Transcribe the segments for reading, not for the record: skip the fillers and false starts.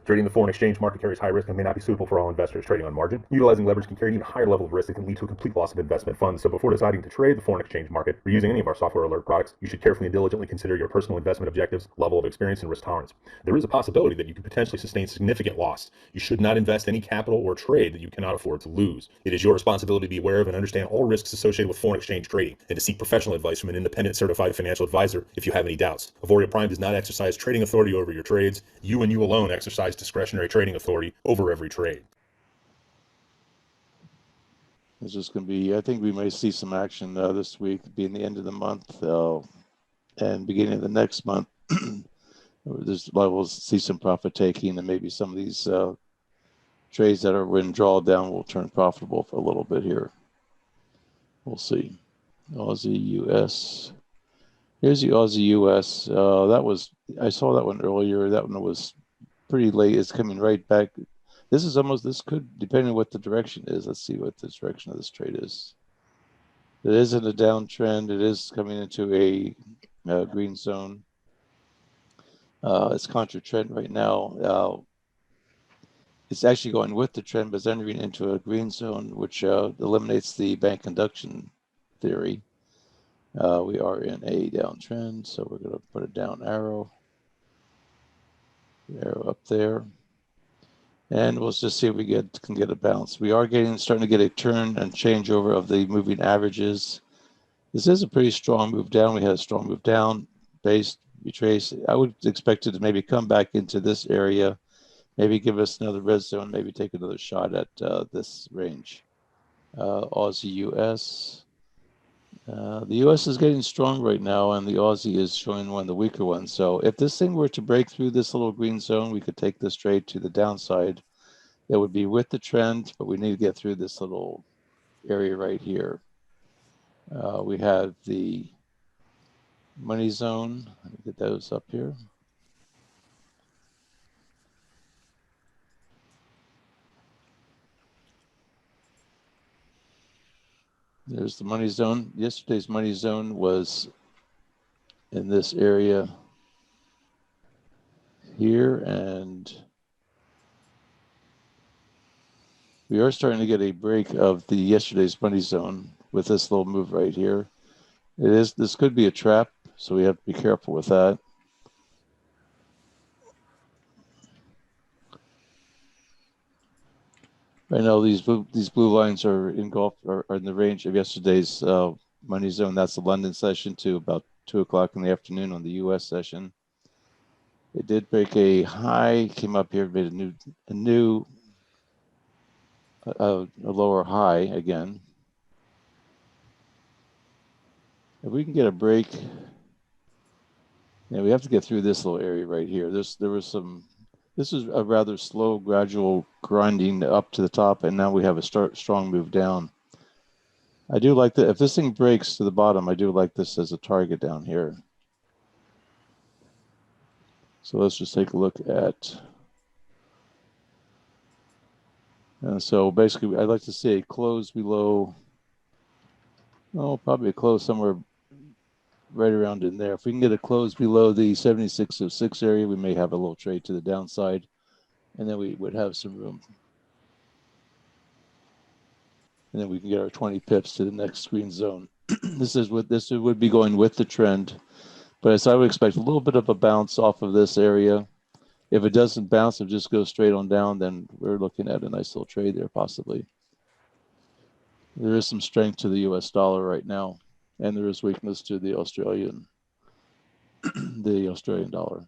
Trading the foreign exchange market carries high risk and may not be suitable for all investors. Trading on margin, utilizing leverage can carry an even higher level of risk that can lead to a complete loss of investment funds. So before deciding to trade the foreign exchange market or using any of our software alert products, you should carefully and diligently consider your personal investment objectives, level of experience, and risk tolerance. There is a possibility that you could potentially sustain significant loss. You should not invest any capital or trade that you cannot afford to lose. It is your responsibility to be aware of and understand all risks associated with foreign exchange trading and to seek professional advice from an independent certified financial advisor if you have any doubts. Auvoria Prime does not exercise trading authority over your trades. You and you alone exercise discretionary trading authority over every trade. It's just going to be, I think we may see some action this week, being the end of the month and beginning of the next month. We'll see some profit taking, and maybe some of these trades that are in drawdown will turn profitable for a little bit here. We'll see. Aussie US. Here's the Aussie US. I saw that one earlier. That one was pretty late. It's coming right back. This could, depending on what the direction is. Let's see what the direction of this trade is. It is in a downtrend. It is coming into a green zone. It's contra trend right now. It's actually going with the trend, but it's entering into a green zone, which eliminates the bank induction theory. We are in a downtrend, so we're going to put a down arrow up there, and we'll just see if we can get a bounce. We are starting to get a turn and changeover of the moving averages. This is a pretty strong move down. We had a strong move down, base, retrace. I would expect it to maybe come back into this area, maybe give us another red zone, maybe take another shot at this range. Aussie US. The US is getting strong right now, and the Aussie is showing one of the weaker ones. So if this thing were to break through this little green zone, we could take this trade to the downside. It would be with the trend, but we need to get through this little area right here. We have the money zone. Let me get those up here. There's the money zone. Yesterday's money zone was in this area here, and we are starting to get a break of the yesterday's money zone with this little move right here. This could be a trap, so we have to be careful with that. Right now, these blue lines are engulfed, are in the range of yesterday's money zone. That's the London session to about 2 o'clock in the afternoon on the U.S. session. It did break a high, came up here, made a lower high again. If we can get a break, we have to get through this little area right here. This is a rather slow, gradual grinding up to the top, and now we have a strong move down. I do like that. If this thing breaks to the bottom, I do like this as a target down here. So let's just take a look at. So basically, I'd like to see a close below. Oh, probably a close somewhere right around in there. If we can get a close below the 76.06 area, we may have a little trade to the downside, and then we would have some room. And then we can get our 20 pips to the next green zone. This would be going with the trend, but as I would expect, a little bit of a bounce off of this area. If it doesn't bounce and just goes straight on down, then we're looking at a nice little trade there, possibly. There is some strength to the U.S. dollar right now, and there is weakness to the Australian dollar.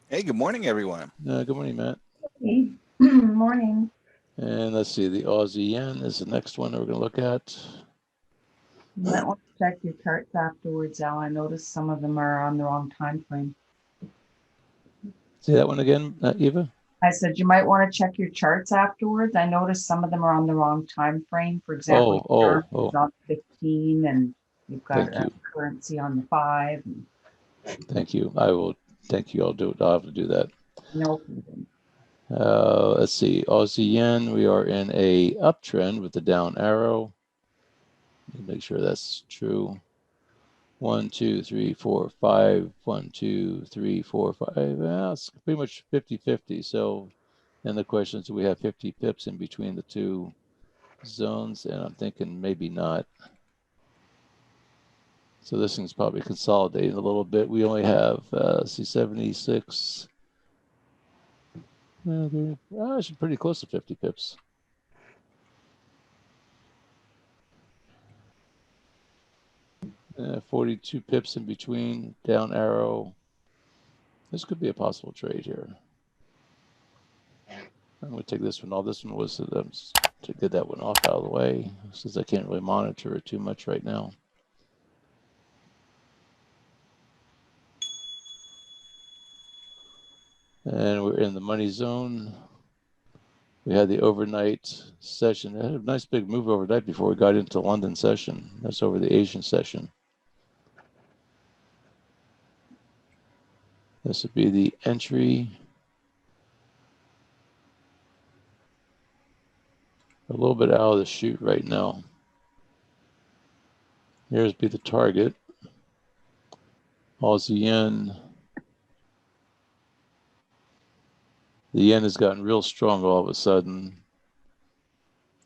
Hey, good morning, everyone. Good morning, Matt. Hey, morning. And let's see, the Aussie yen is the next one that we're going to look at. You might want to check your charts afterwards, Al. I noticed some of them are on the wrong time frame. See that one again, Eva? I said you might want to check your charts afterwards. I noticed some of them are on the wrong time frame. For example, it's on 15, and you've got a currency on the 5. Thank you. I will. Thank you. I'll have to do that. No. Let's see. Aussie yen. We are in a uptrend with the down arrow. Make sure that's true. 1, 2, 3, 4, 5. 1, 2, 3, 4, 5. Well, it's pretty much 50-50. So, and the question is, do we have 50 pips in between the two zones? And I'm thinking maybe not. So this thing's probably consolidating a little bit. We only have C76. Actually pretty close to 50 pips. Uh, 42 pips in between, down arrow. This could be a possible trade here. I'm going to take this one. All this one was to get that one off out of the way, since I can't really monitor it too much right now. And we're in the money zone. We had the overnight session. It had a nice big move overnight before we got into London session. That's over the Asian session. This would be the entry. A little bit out of the chute right now. Here's be the target. Aussie yen. The yen has gotten real strong all of a sudden.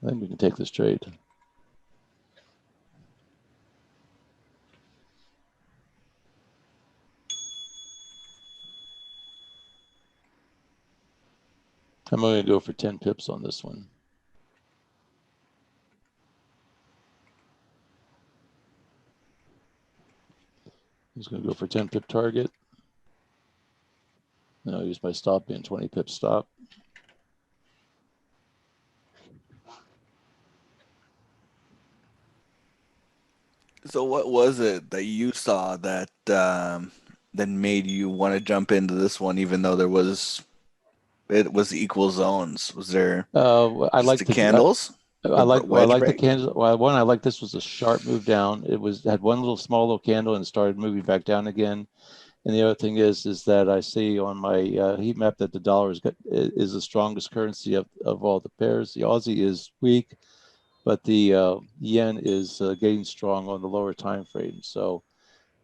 I think we can take this trade. I'm going to go for 10 pips on this one. I'm just going to go for 10 pip target. And I'll use my stop being 20 pip stop. So what was it that you saw that that made you want to jump into this one, even though it was equal zones? Was there I like the the candles? I like the break? candles. Well, one I like this was a sharp move down. It had one small little candle and started moving back down again. And the other thing is that I see on my heat map that the dollar is the strongest currency of all the pairs. The Aussie is weak, but the yen is getting strong on the lower time frame. So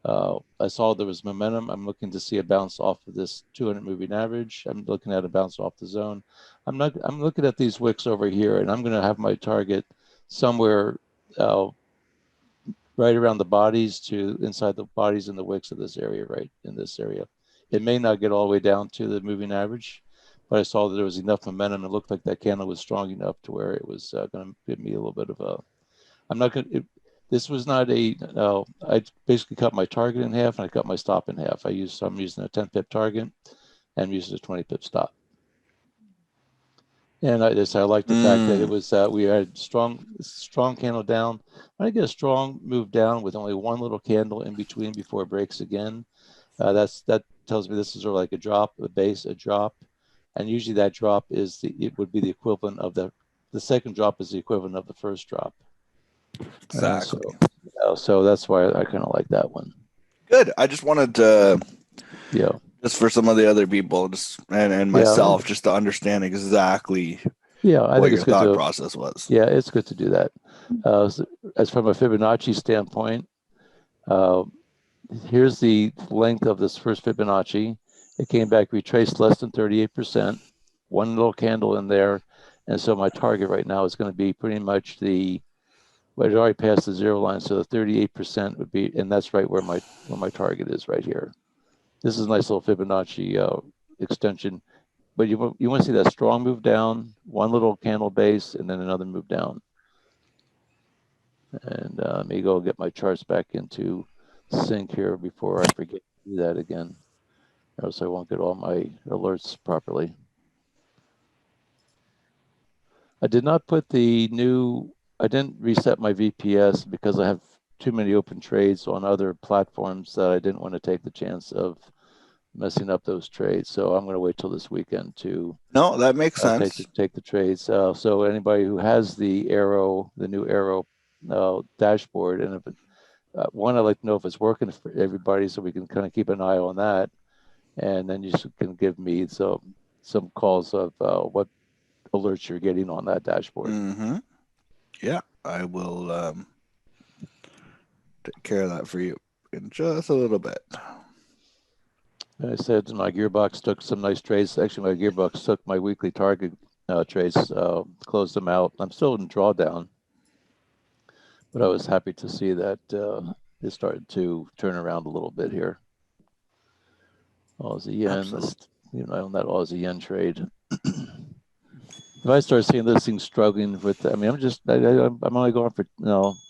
I saw there was momentum. I'm looking to see a bounce off of this 200 moving average. I'm looking at a bounce off the zone. I'm looking at these wicks over here, and I'm going to have my target somewhere right around the bodies to inside the bodies and the wicks of this area, right in this area. It may not get all the way down to the moving average, but I saw that there was enough momentum. It looked like that candle was strong enough to where it was going to give me a little bit of a. I'm not going to. This was not a. I basically cut my target in half and I cut my stop in half. I'm using a 10 pip target and I'm using a 20 pip stop. And I like the fact that it was we had strong candle down. When I get a strong move down with only one little candle in between before it breaks again, that tells me this is sort of like a drop, a base, a drop, and usually that drop it would be the equivalent of the second drop is the equivalent of the first drop. Exactly. So that's why I kind of like that one. Good. I just wanted to, just for some of the other people, and myself, just to understand exactly I think your thought process was. Yeah, it's good to do that. As from a Fibonacci standpoint, here's the length of this first Fibonacci. It came back retraced less than 38%, one little candle in there. And so my target right now is going to be pretty much it already passed the zero line. So the 38% would be, and that's right where my target is right here. This is a nice little Fibonacci extension, but you want to see that strong move down, one little candle base, and then another move down. And let me go get my charts back into sync here before I forget to do that again, or else I won't get all my alerts properly. I did not put I didn't reset my VPS because I have too many open trades on other platforms that I didn't want to take the chance of messing up those trades. So I'm going to wait till this weekend to. No, that makes sense. Take the trades. So anybody who has the new Arrow dashboard, and if one, I'd like to know if it's working for everybody, so we can kind of keep an eye on that, and then you can give me some calls of what alerts you're getting on that dashboard. Mm-hmm. Yeah, I will take care of that for you in just a little bit. I said my gearbox took some nice trades. Actually, my gearbox took my weekly target trades, closed them out. I'm still in drawdown, but I was happy to see that it started to turn around a little bit here. Aussie yen, on that Aussie yen trade. If I start seeing this thing struggling with, I'm only going for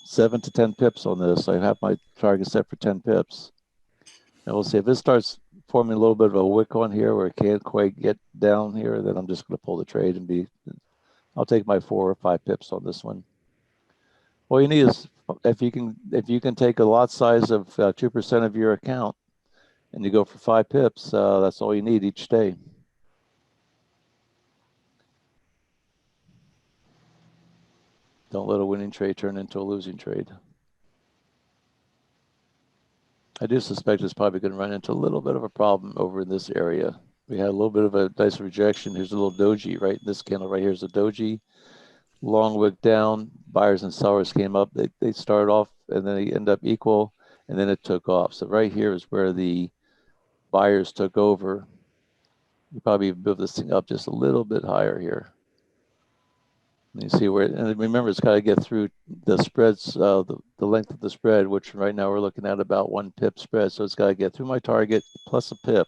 7 to 10 pips on this. I have my target set for 10 pips, and we'll see if it starts forming a little bit of a wick on here where it can't quite get down here. Then I'm just going to pull the trade and I'll take my 4 or 5 pips on this one. All you need is if you can take a lot size of 2% of your account, and you go for 5 pips. That's all you need each day. Don't let a winning trade turn into a losing trade. I do suspect it's probably going to run into a little bit of a problem over in this area. We had a little bit of a nice rejection. Here's a little doji, right? This candle right here is a doji. Long wick down. Buyers and sellers came up. They started off, and then they end up equal, and then it took off. So right here is where the buyers took over. You probably move this thing up just a little bit higher here. You see where, and remember, it's got to get through the spreads, the length of the spread, which right now we're looking at about 1 pip spread. So it's got to get through my target plus a pip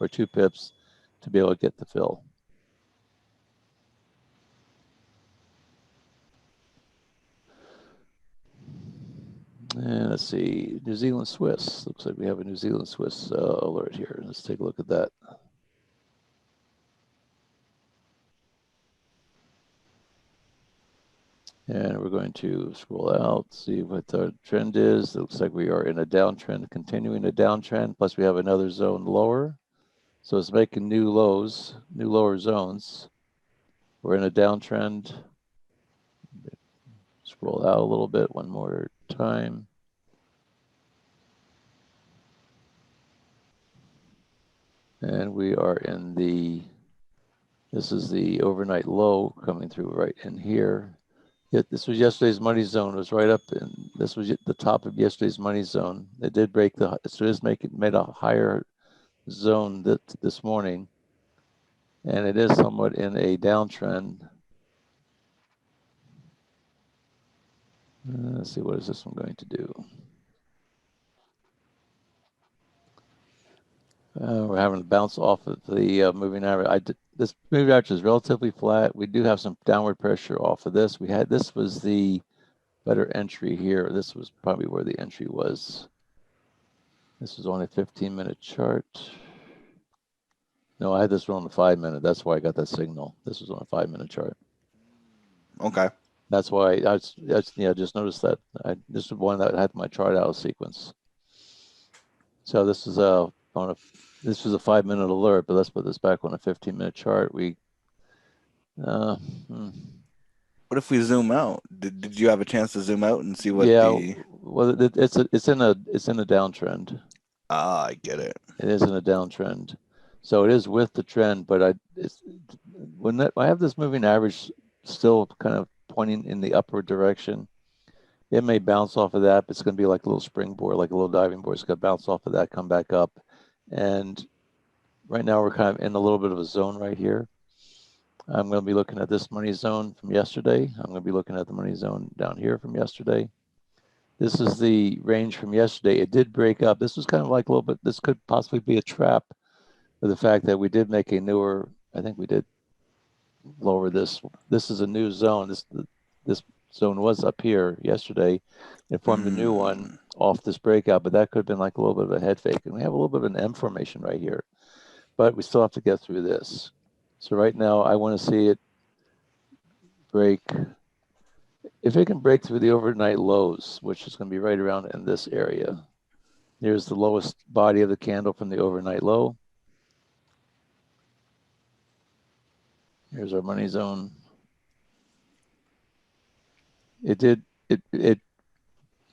or 2 pips to be able to get the fill. And let's see, New Zealand Swiss. Looks like we have a New Zealand Swiss alert here. Let's take a look at that. And we're going to scroll out, see what the trend is. It looks like we are in a downtrend, continuing a downtrend. Plus we have another zone lower. So it's making new lows, new lower zones. We're in a downtrend. Scroll out a little bit one more time. And we are in this is the overnight low coming through right in here. This was yesterday's money zone. It was right up, and this was the top of yesterday's money zone. It did break so it is made a higher zone this morning, and it is somewhat in a downtrend. Let's see, what is this one going to do? We're having to bounce off of the moving average. This moving average is relatively flat. We do have some downward pressure off of this. This was the better entry here. This was probably where the entry was. This is on a 15-minute chart. No, I had this one on the 5-minute. That's why I got that signal. This was on a 5-minute chart. Okay. That's why I just noticed that. This is one that had my chart out of sequence. So this is this was a 5-minute alert, but let's put this back on a 15-minute chart. What if we zoom out? Did you have a chance to zoom out and see what well, it's in a downtrend. I get it. It is in a downtrend. So it is with the trend, but I have this moving average still kind of pointing in the upward direction. It may bounce off of that, but it's going to be like a little springboard, like a little diving board. It's going to bounce off of that, come back up. And right now we're kind of in a little bit of a zone right here. I'm going to be looking at this money zone from yesterday. I'm going to be looking at the money zone down here from yesterday. This is the range from yesterday. It did break up. This was kind of like a little bit, this could possibly be a trap for the fact that we did make a newer, I think we did lower this. This is a new zone. This zone was up here yesterday. It formed a new one off this breakout, but that could have been like a little bit of a head fake. And we have a little bit of an M formation right here, but we still have to get through this. So right now I want to see it break. If it can break through the overnight lows, which is going to be right around in this area. Here's the lowest body of the candle from the overnight low. Here's our money zone. It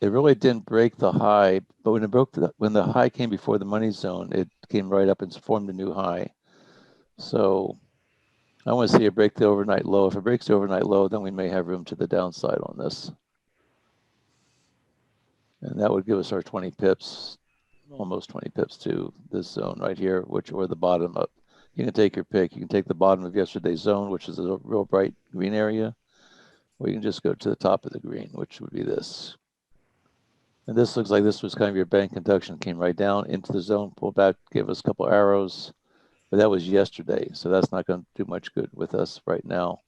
really didn't break the high, but when the high came before the money zone, it came right up and formed a new high. So I want to see it break the overnight low. If it breaks the overnight low, then we may have room to the downside on this. And that would give us our 20 pips, almost 20 pips to this zone right here, which or the bottom up. You can take your pick. You can take the bottom of yesterday's zone, which is a real bright green area, or you can just go to the top of the green, which would be this. And this looks like this was kind of your bank conduction, came right down into the zone, pulled back, gave us a couple arrows, but that was yesterday, so that's not going to do much good with us right now.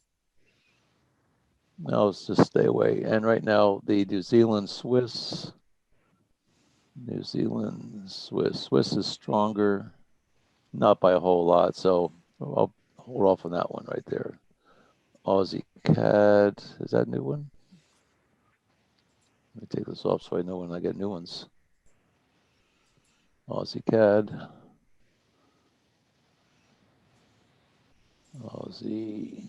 Now let's just stay away. And right now, the New Zealand Swiss is stronger, not by a whole lot, so I'll hold off on that one right there. Aussie CAD, is that a new one? Let me take this off so I know when I get new ones. Aussie CAD. Aussie.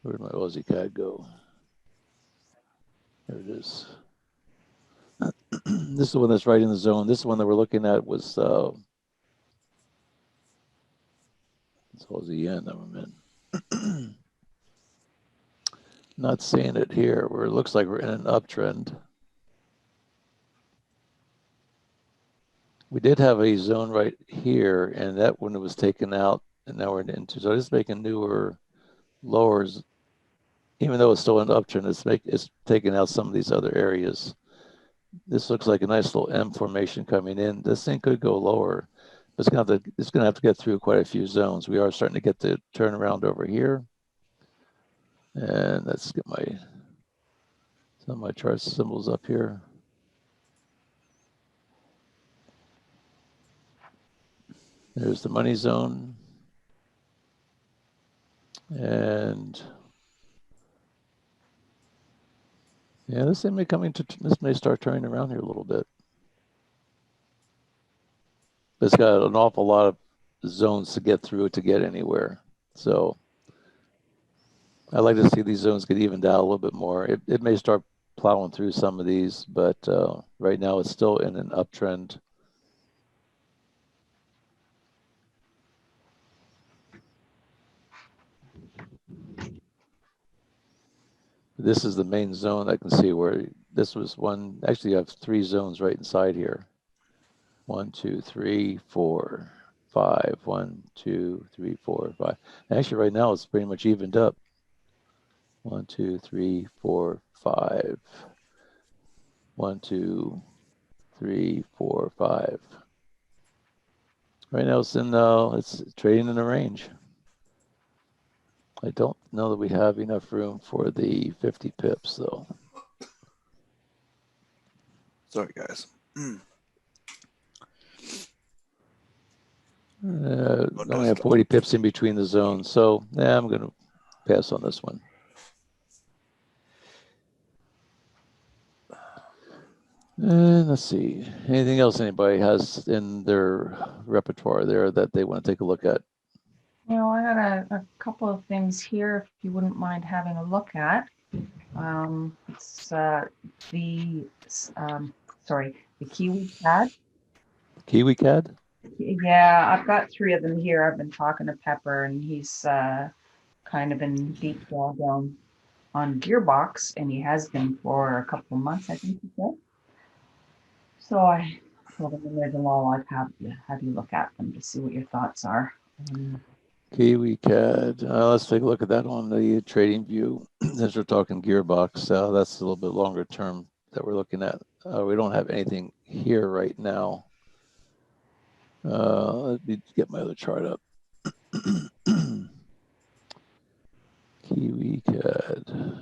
Where'd my Aussie CAD go? There it is. This is the one that's right in the zone. This one that we're looking at was it's Aussie yen that I'm in. Not seeing it here where it looks like we're in an uptrend. We did have a zone right here, and that one was taken out, and now we're into. So it's making newer lowers, even though it's still an uptrend. It's taking out some of these other areas. This looks like a nice little M formation coming in. This thing could go lower. It's gonna have to get through quite a few zones. We are starting to get the turnaround over here, and let's get some of my chart symbols up here. There's the money zone. And yeah, this may start turning around here a little bit. But it's got an awful lot of zones to get through to get anywhere. So I like to see these zones get evened out a little bit more. It may start plowing through some of these, but right now it's still in an uptrend. This is the main zone. I can see where this was one. Actually, you have 3 zones right inside here. 1, 2, 3, 4, 5. 1, 2, 3, 4, 5. Actually, right now it's pretty much evened up. 1, 2, 3, 4, 5. 1, 2, 3, 4, 5. Right now it's trading in a range. I don't know that we have enough room for the 50 pips though. Sorry, guys. Only have 40 pips in between the zones, so yeah, I'm going to pass on this one. And let's see, anything else anybody has in their repertoire there that they want to take a look at? You know, I got a couple of things here, if you wouldn't mind having a look at. It's the Kiwi CAD. Kiwi CAD? Yeah, I've got 3 of them here. I've been talking to Pepper, and he's kind of in deep drawdown on Gearbox, and he has been for a couple of months, I think he said. So I told him there's a law I'd have you look at them to see what your thoughts are. Kiwi CAD. Let's take a look at that on the trading view. Since we're talking Gearbox, that's a little bit longer term that we're looking at. We don't have anything here right now. Let me get my other chart up. Kiwi CAD.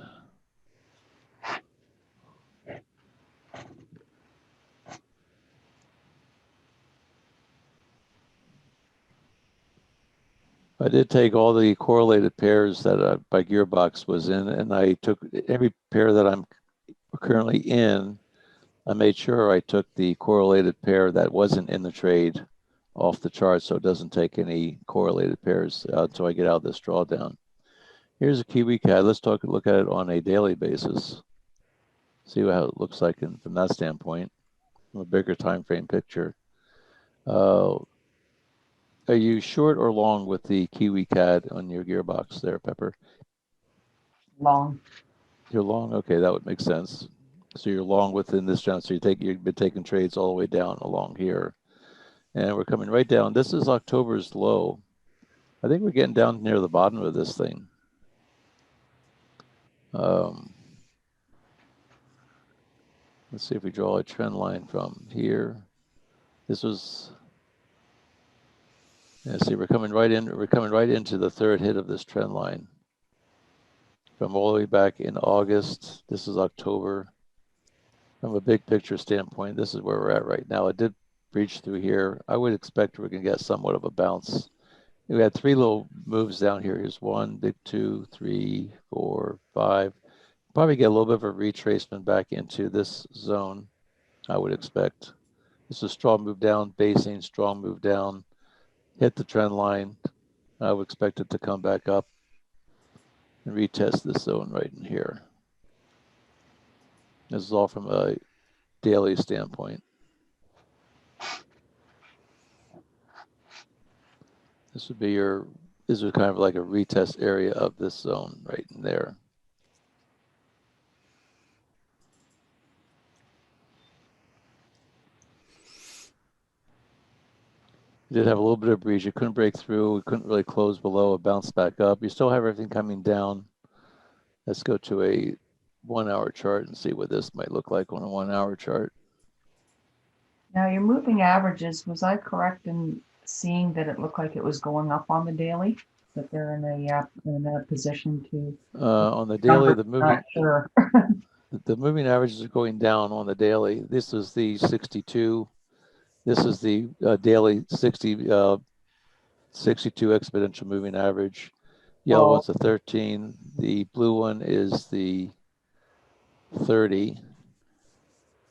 I did take all the correlated pairs that by Gearbox was in, and I took every pair that I'm currently in. I made sure I took the correlated pair that wasn't in the trade off the chart, so it doesn't take any correlated pairs until I get out of this drawdown. Here's a Kiwi CAD. Let's look at it on a daily basis. See how it looks like from that standpoint, from a bigger time frame picture. Are you short or long with the Kiwi CAD on your Gearbox there, Pepper? Long. You're long? Okay, that would make sense. So you're long within this channel. So you've been taking trades all the way down along here. And we're coming right down. This is October's low. I think we're getting down near the bottom of this thing. Let's see if we draw a trend line from here. This was, yeah, see, we're coming right into the third hit of this trend line. From all the way back in August, this is October. From a big picture standpoint, this is where we're at right now. It did breach through here. I would expect we're going to get somewhat of a bounce. We had three little moves down here. Here's 1, big 2, 3, 4, 5. Probably get a little bit of a retracement back into this zone, I would expect. This is a strong move down, basing, strong move down, hit the trend line. I would expect it to come back up and retest this zone right in here. This is all from a daily standpoint. This would be this is kind of like a retest area of this zone right in there. We did have a little bit of breach. It couldn't break through. We couldn't really close below. It bounced back up. You still have everything coming down. Let's go to a 1-hour chart and see what this might look like on a 1-hour chart. Now, your moving averages, was I correct in seeing that it looked like it was going up on the daily? That they're in a position to on the daily, the moving not sure. the moving averages are going down on the daily. This is the 62. This is the daily 62 exponential moving average. Yellow one's a 13. The blue one is the 30.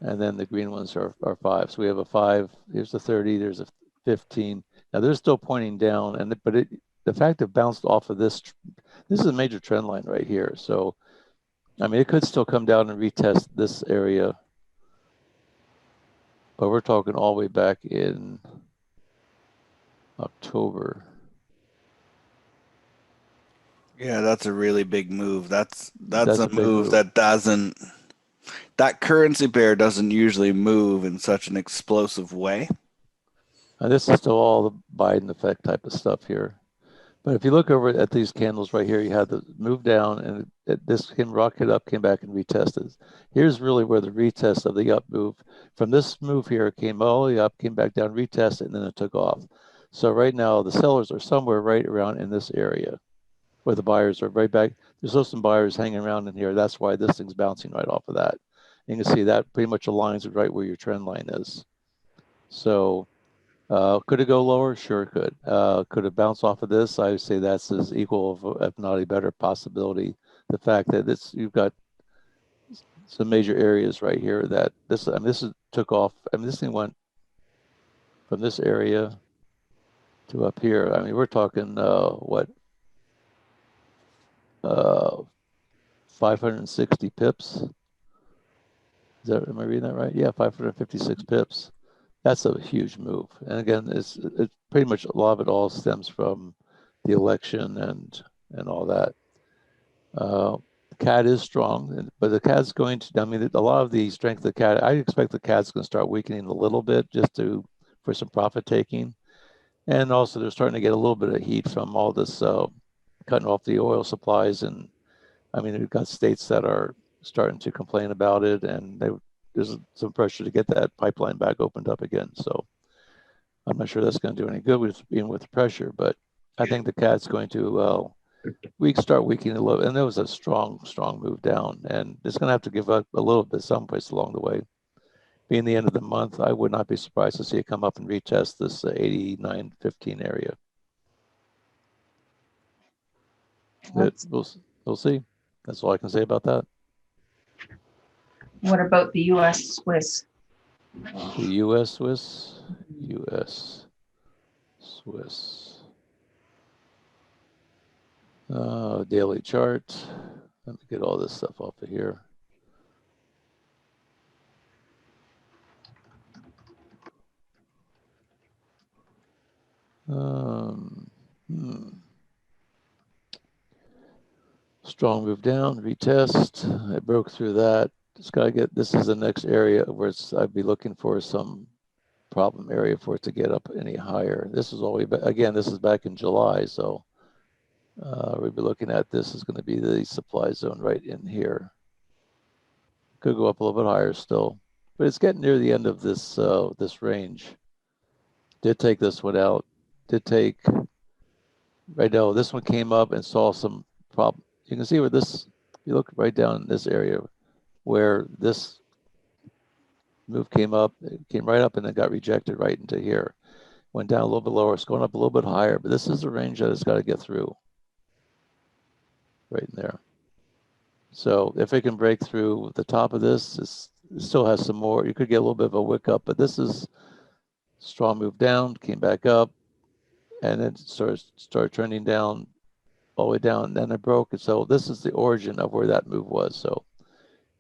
And then the green ones are 5. So we have a 5. Here's the 30. There's a 15. Now they're still pointing down, but the fact it bounced off of this is a major trend line right here. So, I mean, it could still come down and retest this area, but we're talking all the way back in October. Yeah, that's a really big move. That's a move that that currency pair doesn't usually move in such an explosive way. And this is still all the Biden effect type of stuff here. But if you look over at these candles right here, you have the move down, and this came rocket up, came back and retested. Here's really where the retest of the up move from this move here came all the way up, came back down, retested, and then it took off. So right now the sellers are somewhere right around in this area, where the buyers are right back. There's still some buyers hanging around in here. That's why this thing's bouncing right off of that. And you can see that pretty much aligns with right where your trend line is. So could it go lower? Sure, it could. Could it bounce off of this? I would say that's as equal, if not a better possibility. The fact that you've got some major areas right here that this took off. I mean, this thing went from this area to up here. I mean, we're talking what? 560 pips. Am I reading that right? Yeah, 556 pips. That's a huge move. And again, it's pretty much a lot of it all stems from the election and all that. The CAD is strong, but the CAD's going to, I mean, a lot of the strength of the CAD, I expect the CAD's going to start weakening a little bit just for some profit taking. And also they're starting to get a little bit of heat from all this cutting off the oil supplies. And I mean, we've got states that are starting to complain about it, and there's some pressure to get that pipeline back opened up again. So I'm not sure that's going to do any good with being with the pressure, but I think the CAD's going to start weakening a little. And there was a strong move down, and it's going to have to give up a little bit someplace along the way. Being the end of the month, I would not be surprised to see it come up and retest this 89.15 area. We'll see. That's all I can say about that. What about the U.S. Swiss? The U.S. Swiss, U.S. Swiss. Daily chart. Let me get all this stuff off of here. Strong move down, retest. I broke through that. Just got to get, this is the next area where I'd be looking for some problem area for it to get up any higher. This is all the way back, again, this is back in July, so we'll be looking at this is going to be the supply zone right in here. Could go up a little bit higher still, but it's getting near the end of this this range. Did take this one out. Did take, right now, this one came up and saw some problem. You can see where this, you look right down in this area where this move came up, it came right up and then got rejected right into here. Went down a little bit lower, it's going up a little bit higher, but this is the range that it's got to get through. Right in there. So if it can break through the top of this, it still has some more. You could get a little bit of a wick up, but this is strong move down, came back up, and then started trending down all the way down, and then it broke. And so this is the origin of where that move was. So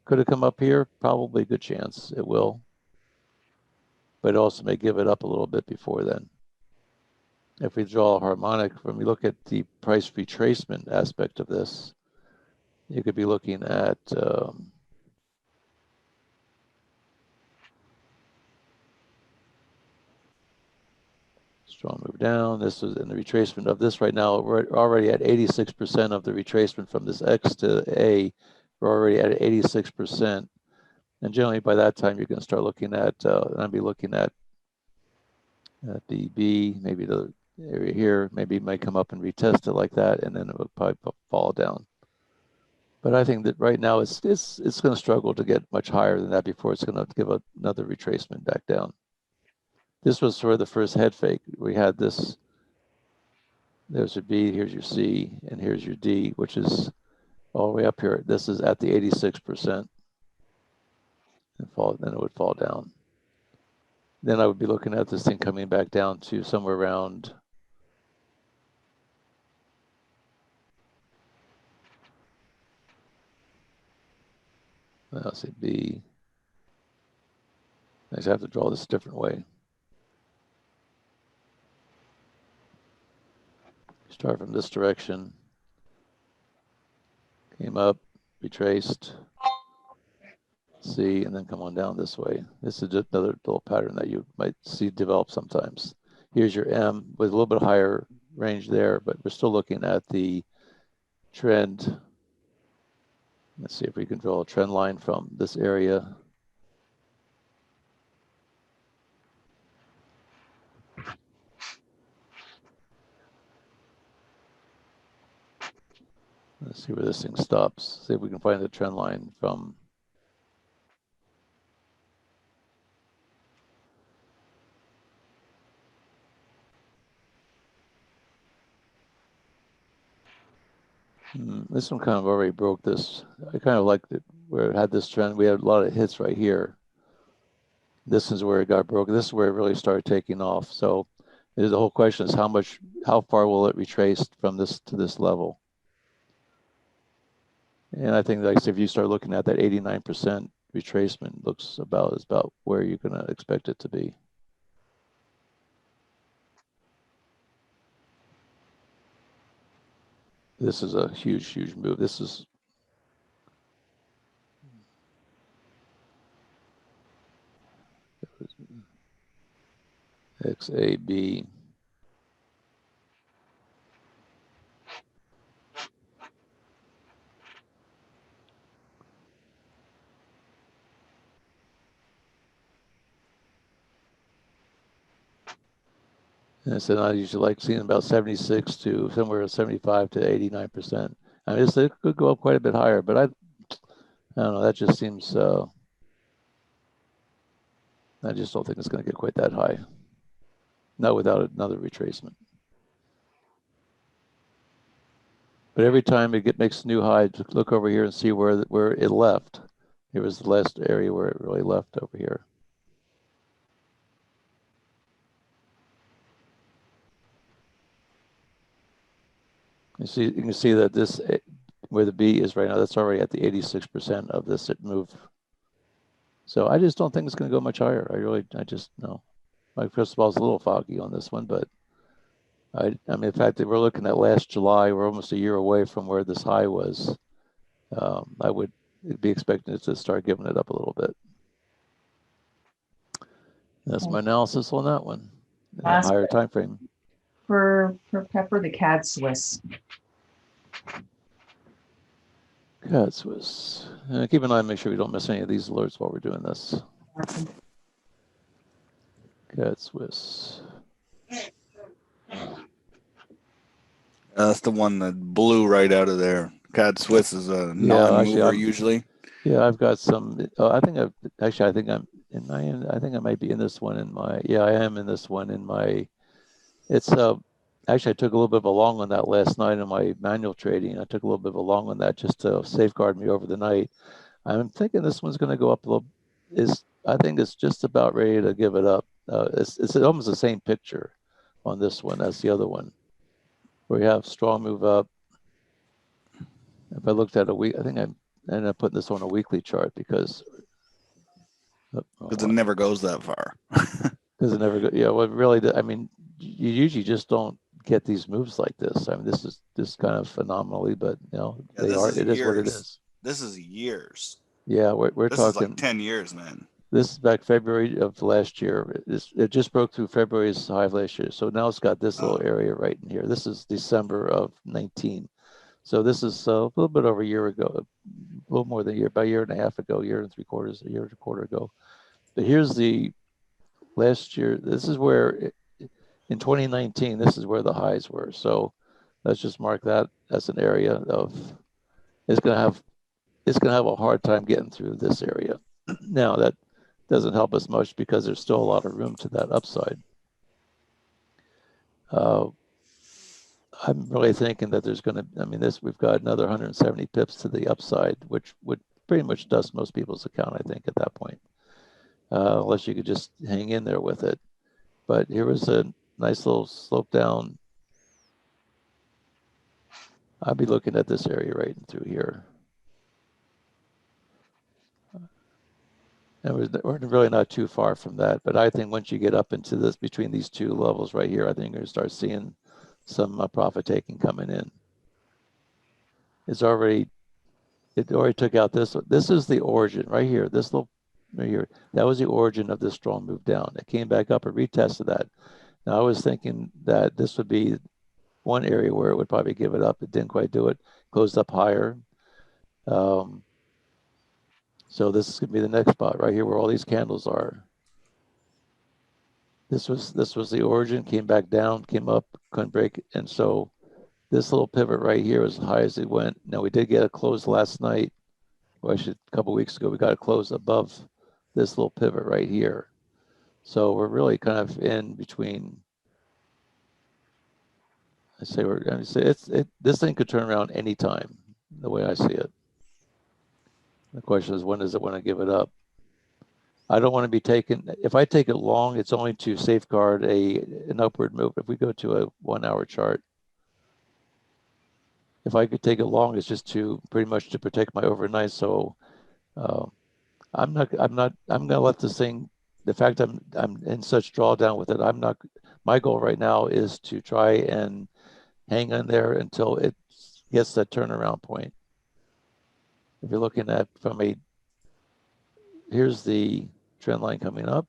could it come up here? Probably a good chance it will. But it also may give it up a little bit before then. If we draw a harmonic, when we look at the price retracement aspect of this, you could be looking at strong move down. This is in the retracement of this right now. We're already at 86% of the retracement from this X to A. We're already at 86%. And generally by that time, you're going to start looking at, I'll be looking at the B, maybe the area here, maybe it might come up and retest it like that, and then it would probably fall down. But I think that right now it's going to struggle to get much higher than that before it's going to give another retracement back down. This was for the first head fake. We had this, there's your B, here's your C, and here's your D, which is all the way up here. This is at the 86%. And then it would fall down. Then I would be looking at this thing coming back down to somewhere around let's see, B. I just have to draw this a different way. Start from this direction. Came up, retraced, C, and then come on down this way. This is just another little pattern that you might see develop sometimes. Here's your M with a little bit higher range there, but we're still looking at the trend. Let's see if we can draw a trend line from this area. Let's see where this thing stops. See if we can find the trend line from this one kind of already broke this. I kind of liked it where it had this trend. We had a lot of hits right here. This is where it got broken. This is where it really started taking off. So the whole question is how far will it retrace from this to this level? And I think, like, if you start looking at that 89% retracement, looks about where you're going to expect it to be. This is a huge, huge move. This is XAB. And so I usually like seeing about 76 to somewhere 75 to 89%. I mean, it could go up quite a bit higher, but I don't know. That just seems, I just don't think it's going to get quite that high. Not without another retracement. But every time it makes a new high, look over here and see where it left. Here was the last area where it really left over here. You can see that this, where the B is right now, that's already at the 86% of this move. So I just don't think it's going to go much higher. I just know. My crystal ball's a little foggy on this one, but I mean, in fact, we're looking at last July. We're almost a year away from where this high was. I would it'd be expecting it to start giving it up a little bit. That's my analysis on that one. A higher time frame. For Pepper, the CAD Swiss. CAD Swiss. Keep an eye, make sure we don't miss any of these alerts while we're doing this. CAD Swiss. That's the one that blew right out of there. CAD Swiss is a non-mover usually. Yeah, I've got some. I think I'm in my. I think I might be in this one in my. Yeah, I am in this one in my. It's actually I took a little bit of a long on that last night in my manual trading. I took a little bit of a long on that just to safeguard me over the night. I'm thinking this one's going to go up a little. I think it's just about ready to give it up. It's almost the same picture on this one as the other one, where we have strong move up. If I looked at a week, I think I ended up putting this on a weekly chart because it never goes that far. Because it never goes. Yeah, well, really, I mean, you usually just don't get these moves like this. I mean, this is just kind of phenomenally, but you know, they are. It is what it is. This is years. Yeah, we're this talking. This is like 10 years, man. This is back February of last year. It just broke through February's high of last year. So now it's got this little area right in here. This is December of 19. So this is a little bit over a year ago, a little more than a year, about a year and a half ago, a year and 3/4, a year and a quarter ago. But here's the last year. This is where in 2019, this is where the highs were. So let's just mark that as an area of it's going to have a hard time getting through this area. Now that doesn't help us much because there's still a lot of room to that upside. I'm really thinking that there's going to, I mean, we've got another 170 pips to the upside, which would pretty much dust most people's account, I think, at that point, unless you could just hang in there with it. But here was a nice little slope down. I'll be looking at this area right through here. And we're really not too far from that. But I think once you get up into this, between these two levels right here, I think you're going to start seeing some profit taking coming in. It already took out this. This is the origin right here. This little right here. That was the origin of this strong move down. It came back up and retested that. Now I was thinking that this would be one area where it would probably give it up. It didn't quite do it. Closed up higher. So this is going to be the next spot right here where all these candles are. This was the origin, came back down, came up, couldn't break. And so this little pivot right here is as high as it went. Now we did get a close last night. Well, actually a couple of weeks ago, we got a close above this little pivot right here. So we're really kind of in between. I say we're going to say this thing could turn around anytime, the way I see it. The question is, when does it want to give it up? I don't want to be taken. If I take it long, it's only to safeguard an upward move. If we go to a 1 hour chart, if I could take it long, it's just to pretty much to protect my overnight. So I'm going to let this thing, the fact I'm in such drawdown with it, my goal right now is to try and hang in there until it gets that turnaround point. If you're looking at here's the trend line coming up.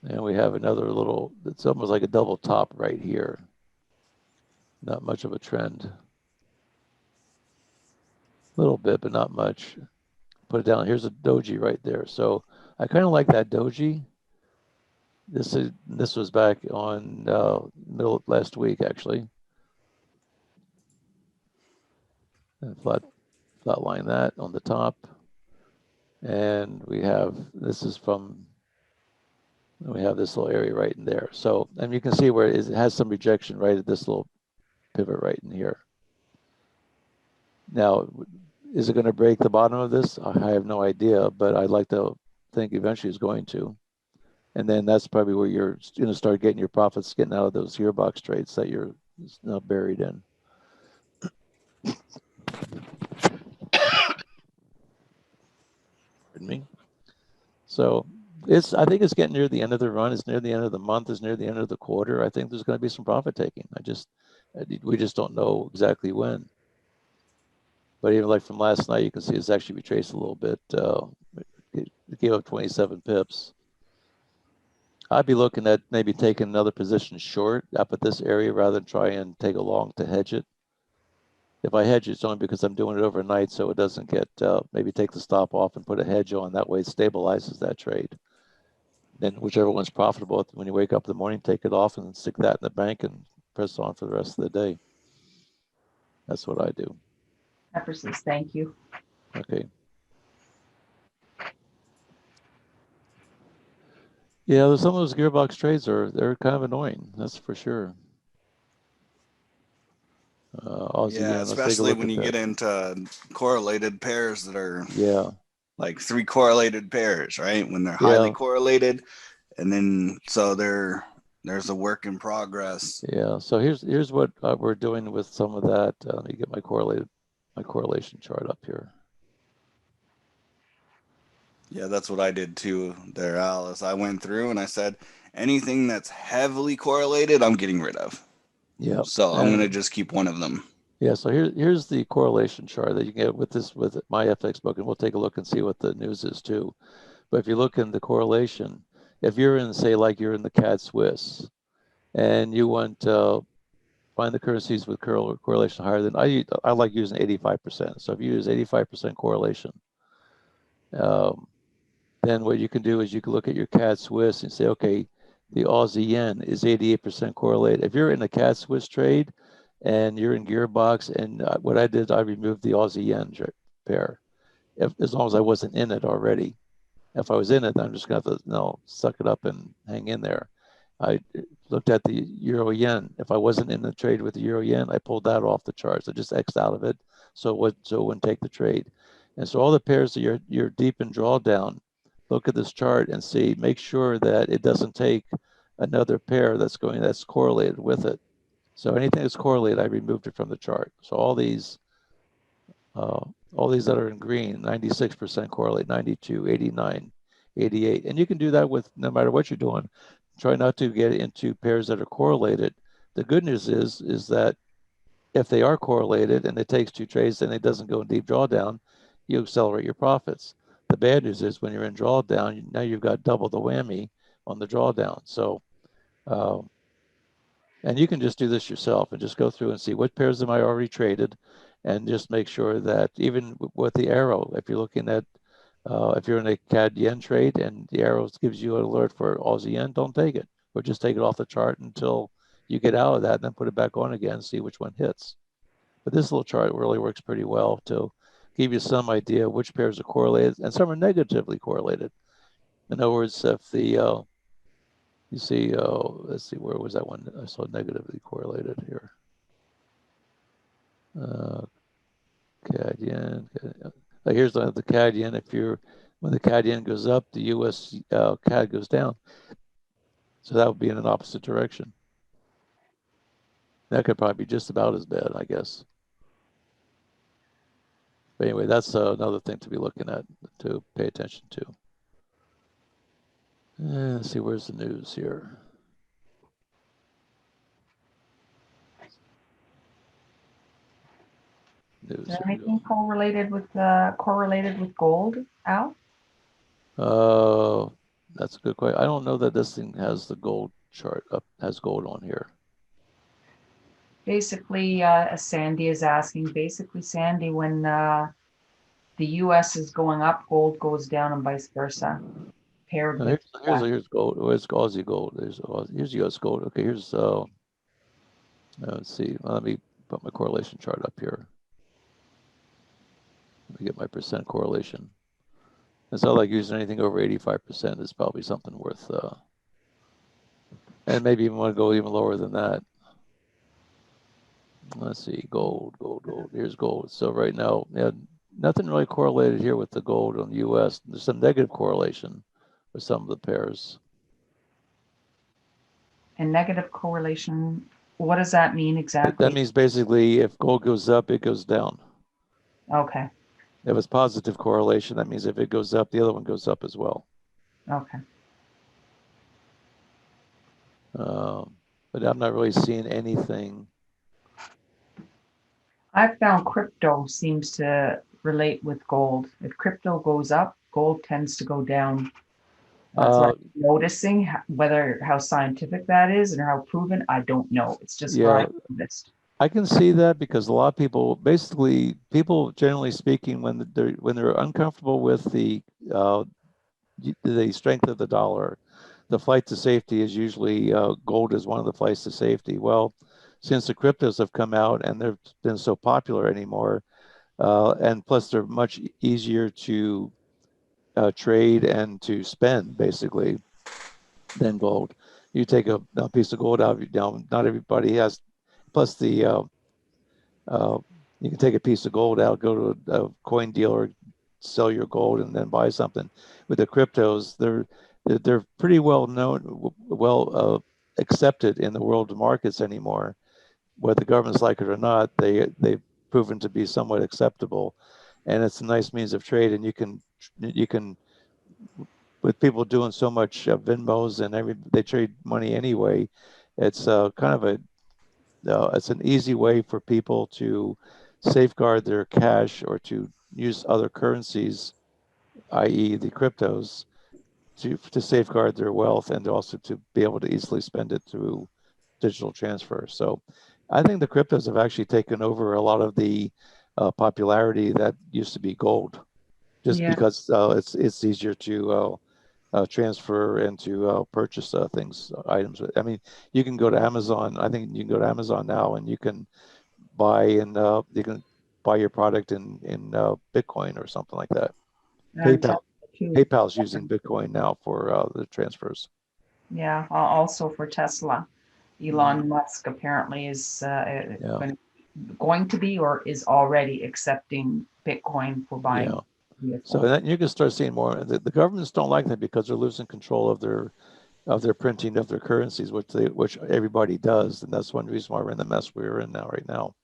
And we have another little, it's almost like a double top right here. Not much of a trend. A little bit, but not much. Put it down. Here's a doji right there. So I kind of like that doji. This was back on middle of last week, actually. And flat line that on the top. And we have this little area right in there. So, and you can see where it has some rejection right at this little pivot right in here. Now, is it going to break the bottom of this? I have no idea, but I'd like to think eventually it's going to. And then that's probably where you're going to start getting your profits, getting out of those gearbox trades that you're now buried in. Pardon me. So I think it's getting near the end of the run. It's near the end of the month. It's near the end of the quarter. I think there's going to be some profit taking. We just don't know exactly when. But even like from last night, you can see it's actually retraced a little bit. It gave up 27 pips. I'd be looking at maybe taking another position short up at this area rather than try and take a long to hedge it. If I hedge, it's only because I'm doing it overnight, so it doesn't get, maybe take the stop off and put a hedge on. That way it stabilizes that trade. Then whichever one's profitable, when you wake up in the morning, take it off and stick that in the bank and press on for the rest of the day. That's what I do. Pepper says thank you. Okay. Yeah, some of those gearbox trades they're kind of annoying. That's for sure. Aussie Yeah, yen. Let's take a especially look when at you that. get into correlated pairs that are Yeah. like 3 correlated pairs, right? When they're highly Yeah. correlated, and then so there's a work in progress. Yeah. So here's what we're doing with some of that. Let me get my correlation chart up here. Yeah, that's what I did too there, Alice. I went through and I said, anything that's heavily correlated, I'm getting rid of. Yeah. So I'm gonna just keep one of them. Yeah. So here's the correlation chart that you can get with my FX book, and we'll take a look and see what the news is too. But if you look in the correlation, if you're in, say, like you're in the CAD Swiss, and you want to find the currencies with correlation higher than I like using 85%. So if you use 85% correlation, then what you can do is you can look at your CAD Swiss and say, okay, the Aussie yen is 88% correlated. If you're in a CAD Swiss trade and you're in Gearbox, and what I did, I removed the Aussie yen pair, as long as I wasn't in it already. If I was in it, I'm just going to have to suck it up and hang in there. I looked at the euro yen. If I wasn't in the trade with the euro yen, I pulled that off the charts. I just X'd out of it, so it wouldn't take the trade. And so all the pairs that you're deep in drawdown, look at this chart and see, make sure that it doesn't take another pair that's correlated with it. So anything that's correlated, I removed it from the chart. So all these that are in green, 96% correlate, 92, 89, 88. And you can do that with no matter what you're doing. Try not to get into pairs that are correlated. The good news is that if they are correlated and it takes 2 trades and it doesn't go in deep drawdown, you accelerate your profits. The bad news is when you're in drawdown, now you've got double the whammy on the drawdown. So, and you can just do this yourself and just go through and see what pairs am I already traded, and just make sure that even with the arrow, if you're looking at, if you're in a CAD yen trade and the arrow gives you an alert for Aussie yen, don't take it, or just take it off the chart until you get out of that and then put it back on again and see which one hits. But this little chart really works pretty well to give you some idea which pairs are correlated, and some are negatively correlated. In other words, if the you see, let's see, where was that one? I saw negatively correlated here. CAD yen. Here's the CAD yen. When the CAD yen goes up, the US CAD goes down. So that would be in an opposite direction. That could probably be just about as bad, I guess. But anyway, that's another thing to be looking at, to pay attention to. Let's see, where's the news here? News. Is there anything correlated with gold, Al? That's a good question. I don't know that this thing has the gold chart up, has gold on here. Basically, Sandy is asking, Sandy, when the US is going up, gold goes down and vice versa. Paired with Here's gold. Where's Aussie gold? Here's US gold. Okay, here's let's see. Let me put my correlation chart up here. Let me get my percent correlation. It's not like using anything over 85% is probably something worth, and maybe even want to go even lower than that. Let's see, gold. Here's gold. So right now, yeah, nothing really correlated here with the gold on the US. There's some negative correlation with some of the pairs. And negative correlation, what does that mean exactly? That means basically if gold goes up, it goes down. Okay. If it's positive correlation, that means if it goes up, the other one goes up as well. Okay. But I'm not really seeing anything I've found crypto seems to relate with gold. If crypto goes up, gold tends to go down. That's what Uh, I'm noticing. Whether how scientific that is and how proven, I don't know. It's just what yeah, I noticed. I can see that because a lot of people, basically, people generally speaking, when they're uncomfortable with uh, the strength of the dollar, the flight to safety is usually gold is one of the flights to safety. Well, since the cryptos have come out and they've been so popular anymore, and plus they're much easier to trade and to spend basically than gold. You take a piece of gold out, not everybody has. Plus uh, you can take a piece of gold out, go to a coin dealer, sell your gold, and then buy something. With the cryptos, they're pretty well known, accepted in the world markets anymore. Whether the governments like it or not, they've proven to be somewhat acceptable, and it's a nice means of trade. And you can with people doing so much Venmos and they trade money anyway. It's kind of it's an easy way for people to safeguard their cash or to use other currencies, i.e., the cryptos, to safeguard their wealth and also to be able to easily spend it through digital transfer. So I think the cryptos have actually taken over a lot of the popularity that used to be gold, just Yeah, because it's easier to transfer and to purchase items. I mean, you can go to Amazon. I think you can go to Amazon now and you can buy your product in Bitcoin or something like that. and PayPal Tesla too. PayPal's using Bitcoin now for the transfers. Yeah, also for Tesla. Mhm. Elon Musk apparently is Yeah, going to be or is already accepting Bitcoin for yeah. buying So vehicles. that you can start seeing more. The governments don't like that because they're losing control of their printing of their currencies, which everybody does, and that's one reason why we're in the mess we're in now right now.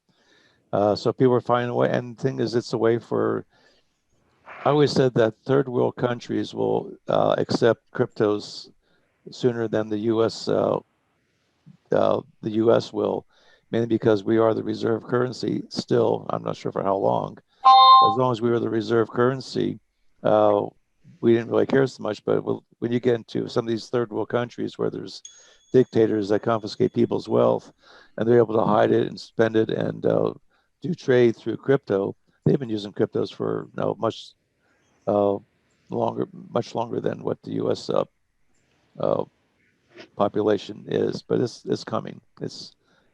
So people are finding a way, and the thing is, it's a way for. I always said that third world countries will accept cryptos sooner than the U.S. will, mainly because we are the reserve currency still. I'm not sure for how long. As long as we were the reserve currency, uh, we didn't really care so much. But when you get into some of these third world countries where there's dictators that confiscate people's wealth and they're able to hide it and spend it and do trade through crypto, they've been using cryptos for uh, much longer than what the U.S. Uh, population is. But it's coming.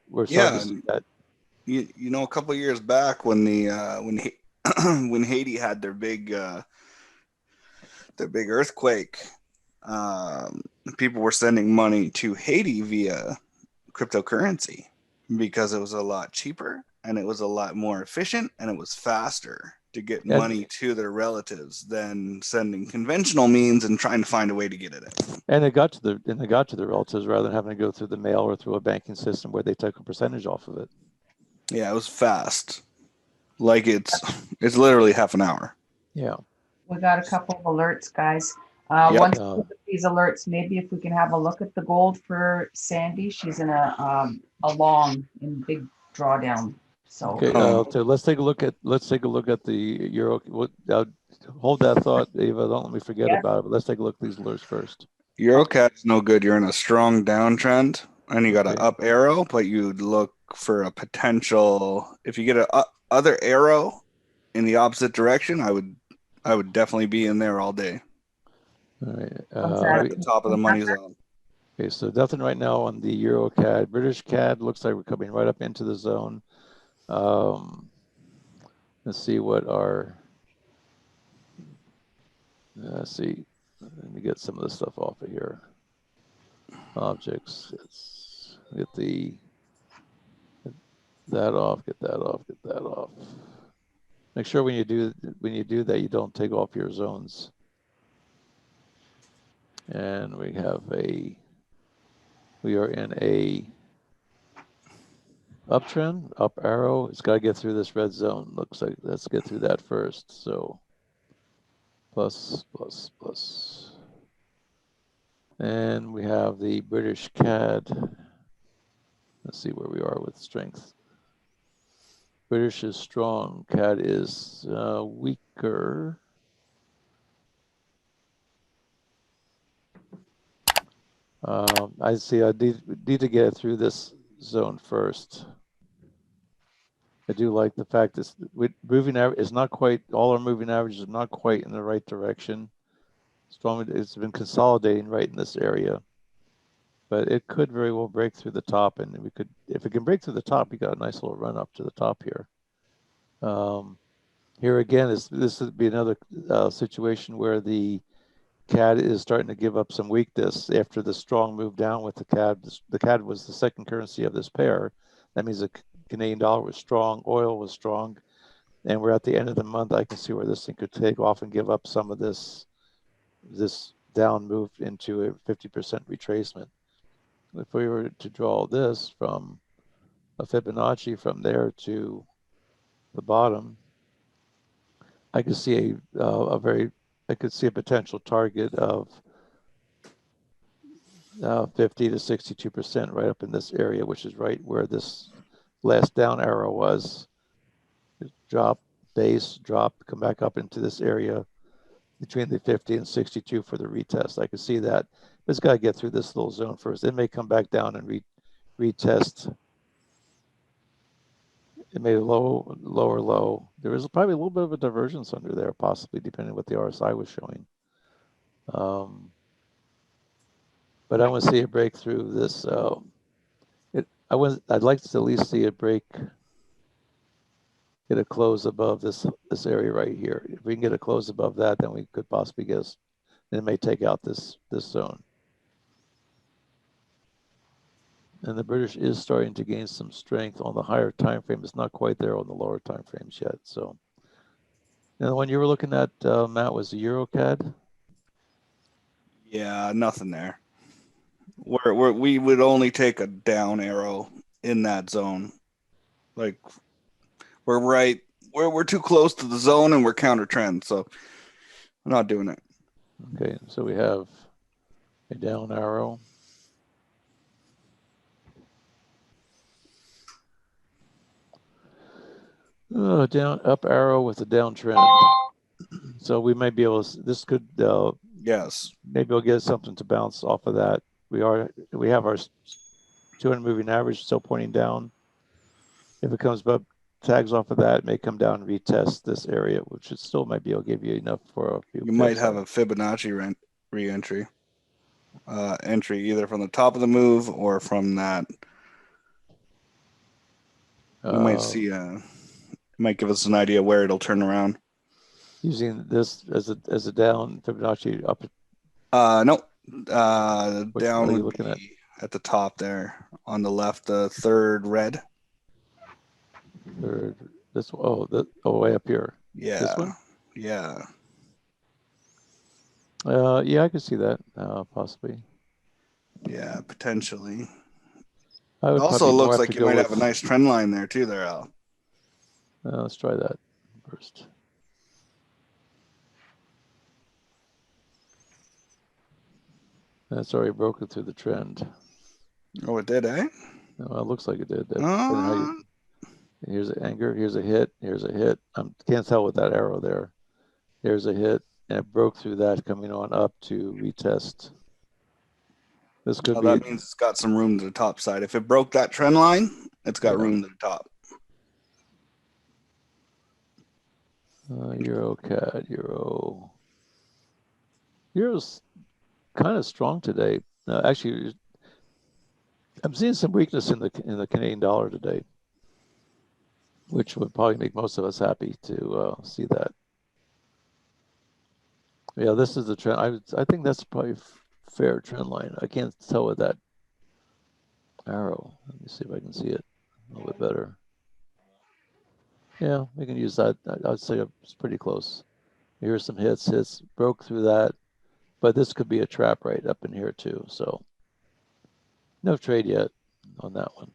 We're starting Yeah, to see that. you know, a couple of years back when when Haiti had their big earthquake, um, people were sending money to Haiti via cryptocurrency because it was a lot cheaper and it was a lot more efficient and it was faster to get And money to their relatives than sending conventional means and trying to find a way to get it in. it got to the relatives rather than having to go through the mail or through a banking system where they took a percentage off of it. Yeah, it was fast. Like it's literally half an hour. Yeah. We got a couple of alerts, guys. Yep. Once we get these alerts, maybe if we can have a look at the gold for Sandy, she's in a long in big drawdown. So Okay. Oh, So let's take a look at the euro. Hold that thought, Eva. Don't let me forget yeah, about it. But let's take a look at these alerts first. okay, Eurocat's no good. You're in a strong downtrend and you got an Okay. up arrow, but you'd look for a potential. If you get a other arrow in the opposite direction, I would definitely be in there all day. All right. what's Right that? at the top of the money zone. Okay. So nothing right now on the euro CAD. British CAD looks like we're coming right up into the zone. Um, let's see what our. Let's see. Let me get some of this stuff off of here. Objects. Let's get that off. Get that off. Get that off. Make sure when you do that, you don't take off your zones. And we are in a uptrend, up arrow. It's got to get through this red zone. Looks like let's get through that first. So plus, plus, plus. And we have the British CAD. Let's see where we are with strength. British is strong. CAD is weaker. I see. I need to get through this zone first. I do like the fact that moving average is not quite, all our moving averages are not quite in the right direction. Strong, it's been consolidating right in this area, but it could very well break through the top, and we could, if it can break through the top, we got a nice little run up to the top here. Here again, this would be another situation where the CAD is starting to give up some weakness after the strong move down with the CAD. The CAD was the second currency of this pair. That means the Canadian dollar was strong, oil was strong, and we're at the end of the month. I can see where this thing could take off and give up some of this down move into a 50% retracement. If we were to draw this from a Fibonacci from there to the bottom, I could see I could see a potential target of 50 to 62% right up in this area, which is right where this last down arrow was. Drop, base, drop, come back up into this area between the 50 and 62 for the retest. I can see that. It's got to get through this little zone first. It may come back down and retest. It made a lower low. There was probably a little bit of a divergence under there, possibly, depending on what the RSI was showing. But I want to see it break through this. I'd like to at least see it get a close above this area right here. If we can get a close above that, then we could possibly get it may take out this zone. And the British is starting to gain some strength on the higher time frame. It's not quite there on the lower time frames yet. So, and the one you were looking at, Matt, was the EuroCAD. Yeah, nothing there. We would only take a down arrow in that zone. Like we're too close to the zone and we're counter trend, so we're not doing it. Okay, so we have a down arrow. Down up arrow with a downtrend. So we might be able to, this could, yes, maybe we'll get something to bounce off of that. We have our 200 moving average still pointing down. If it comes up, tags off of that, it may come down and retest this area, which it still might be able to give you enough for a few. You might have a Fibonacci re-entry. Entry either from the top of the move or from that. We might see it might give us an idea where it'll turn around. Using this as a down Fibonacci up. No. Down would looking be at the top there on the left, the third red. Third, this way up here. Yeah. This one? Yeah. Yeah, I could see that possibly. Yeah, potentially. It also looks like you might have a nice trend line there too, there, Al. Let's try that first. That's already broken through the trend. Oh, it did, eh? No, it looks like it did. Here's an anchor. Here's a hit. Here's a hit. I can't tell with that arrow there. There's a hit, and it broke through that, coming on up to retest. This could be. That means it's got some room to the top side. If it broke that trend line, it's got room to the top. EuroCAD, Euro's kind of strong today. Actually, I'm seeing some weakness in the Canadian dollar today, which would probably make most of us happy to see that. Yeah, this is the trend. I think that's probably a fair trend line. I can't tell with that arrow. Let me see if I can see it a little bit better. Yeah, we can use that. I'd say it's pretty close. Here's some hits, broke through that, but this could be a trap right up in here too. So no trade yet on that one.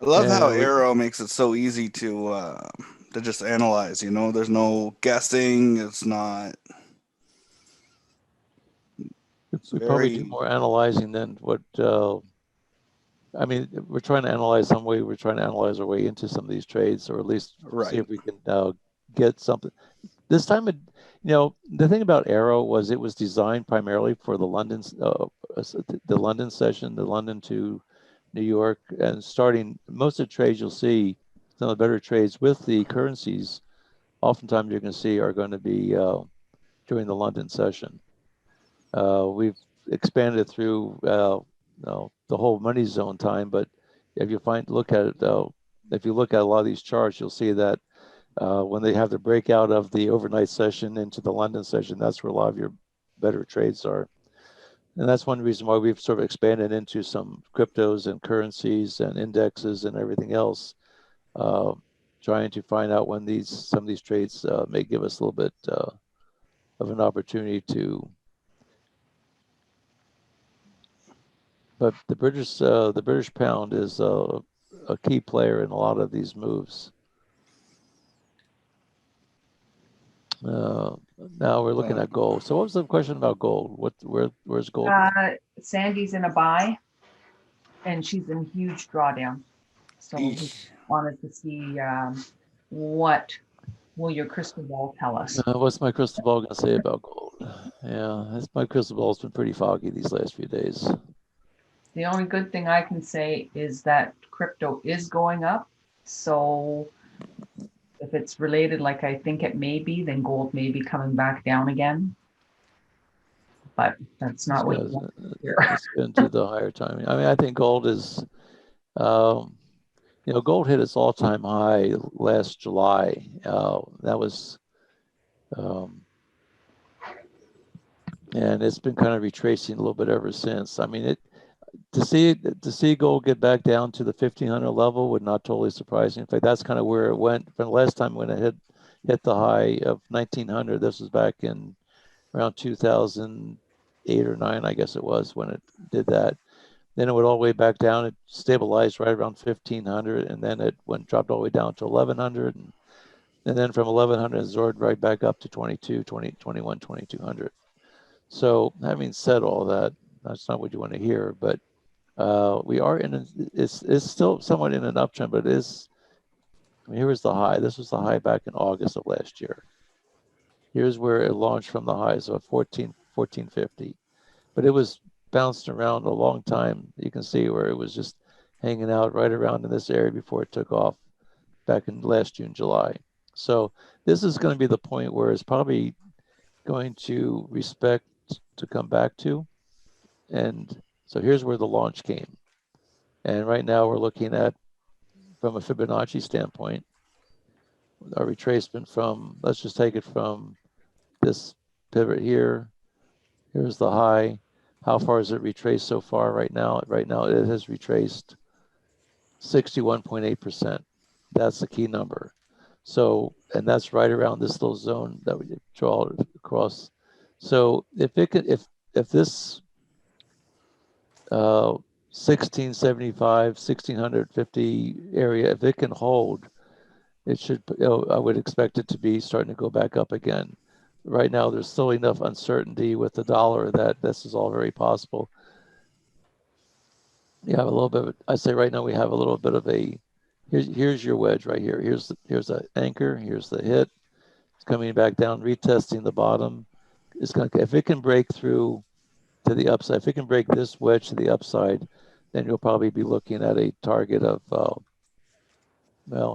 I love how Arrow makes it so easy to just analyze. You know, there's no guessing. It's not. We probably do more analyzing than what I mean, we're trying to analyze some way. We're trying to analyze our way into some of these trades, or at least see Right. if we can get something. This time, the thing about Arrow was it was designed primarily for the London session, the London to New York, and starting most of the trades you'll see, some of the better trades with the currencies, oftentimes you're going to see are going to be during the London session. We've expanded through the whole money zone time, but if you look at it, if you look at a lot of these charts, you'll see that when they have the breakout of the overnight session into the London session, that's where a lot of your better trades are. And that's one reason why we've sort of expanded into some cryptos and currencies and indexes and everything else, trying to find out when some of these trades may give us a little bit of an opportunity to. But the British pound is a key player in a lot of these moves. Now we're looking at gold. So what was the question about gold? Where's gold? Sandy's in a buy, and she's in huge drawdown. So we wanted to see what will your crystal ball tell us? What's my crystal ball going to say about gold? Yeah, my crystal ball's been pretty foggy these last few days. The only good thing I can say is that crypto is going up. So if it's related like I think it may be, then gold may be coming back down again. But that's not what you want to hear. It's been to the higher timing. I mean, I think gold is, gold hit its all-time high last July. That was, and it's been kind of retracing a little bit ever since. I mean, to see gold get back down to the 1,500 level would not totally surprise me. In fact, that's kind of where it went from the last time when it hit the high of 1,900. This was back in around 2008 or 9, I guess it was, when it did that. Then it went all the way back down. It stabilized right around 1,500, and then it dropped all the way down to 1,100, and then from 1,100 it soared right back up to 21, 2,200. So having said all that, that's not what you want to hear, but we are it's still somewhat in an uptrend, but it is. I mean, here was the high. This was the high back in August of last year. Here's where it launched from the highs of 1450, but it was bounced around a long time. You can see where it was just hanging out right around in this area before it took off back in last June, July. So this is going to be the point where it's probably going to respect to come back to. And so here's where the launch came. And right now we're looking at, from a Fibonacci standpoint, our retracement from, let's just take it from this pivot here. Here's the high. How far has it retraced so far right now? Right now it has retraced 61.8%. That's the key number. So, and that's right around this little zone that we draw across. So if this 1675, 1650 area, if it can hold, it should, I would expect it to be starting to go back up again. Right now, there's still enough uncertainty with the dollar that this is all very possible. You have a little bit of, I say right now we have a little bit of a, here's your wedge right here. Here's the anchor, here's the hit. It's coming back down, retesting the bottom. It's going to, if it can break through to the upside, if it can break this wedge to the upside, then you'll probably be looking at a target of, well,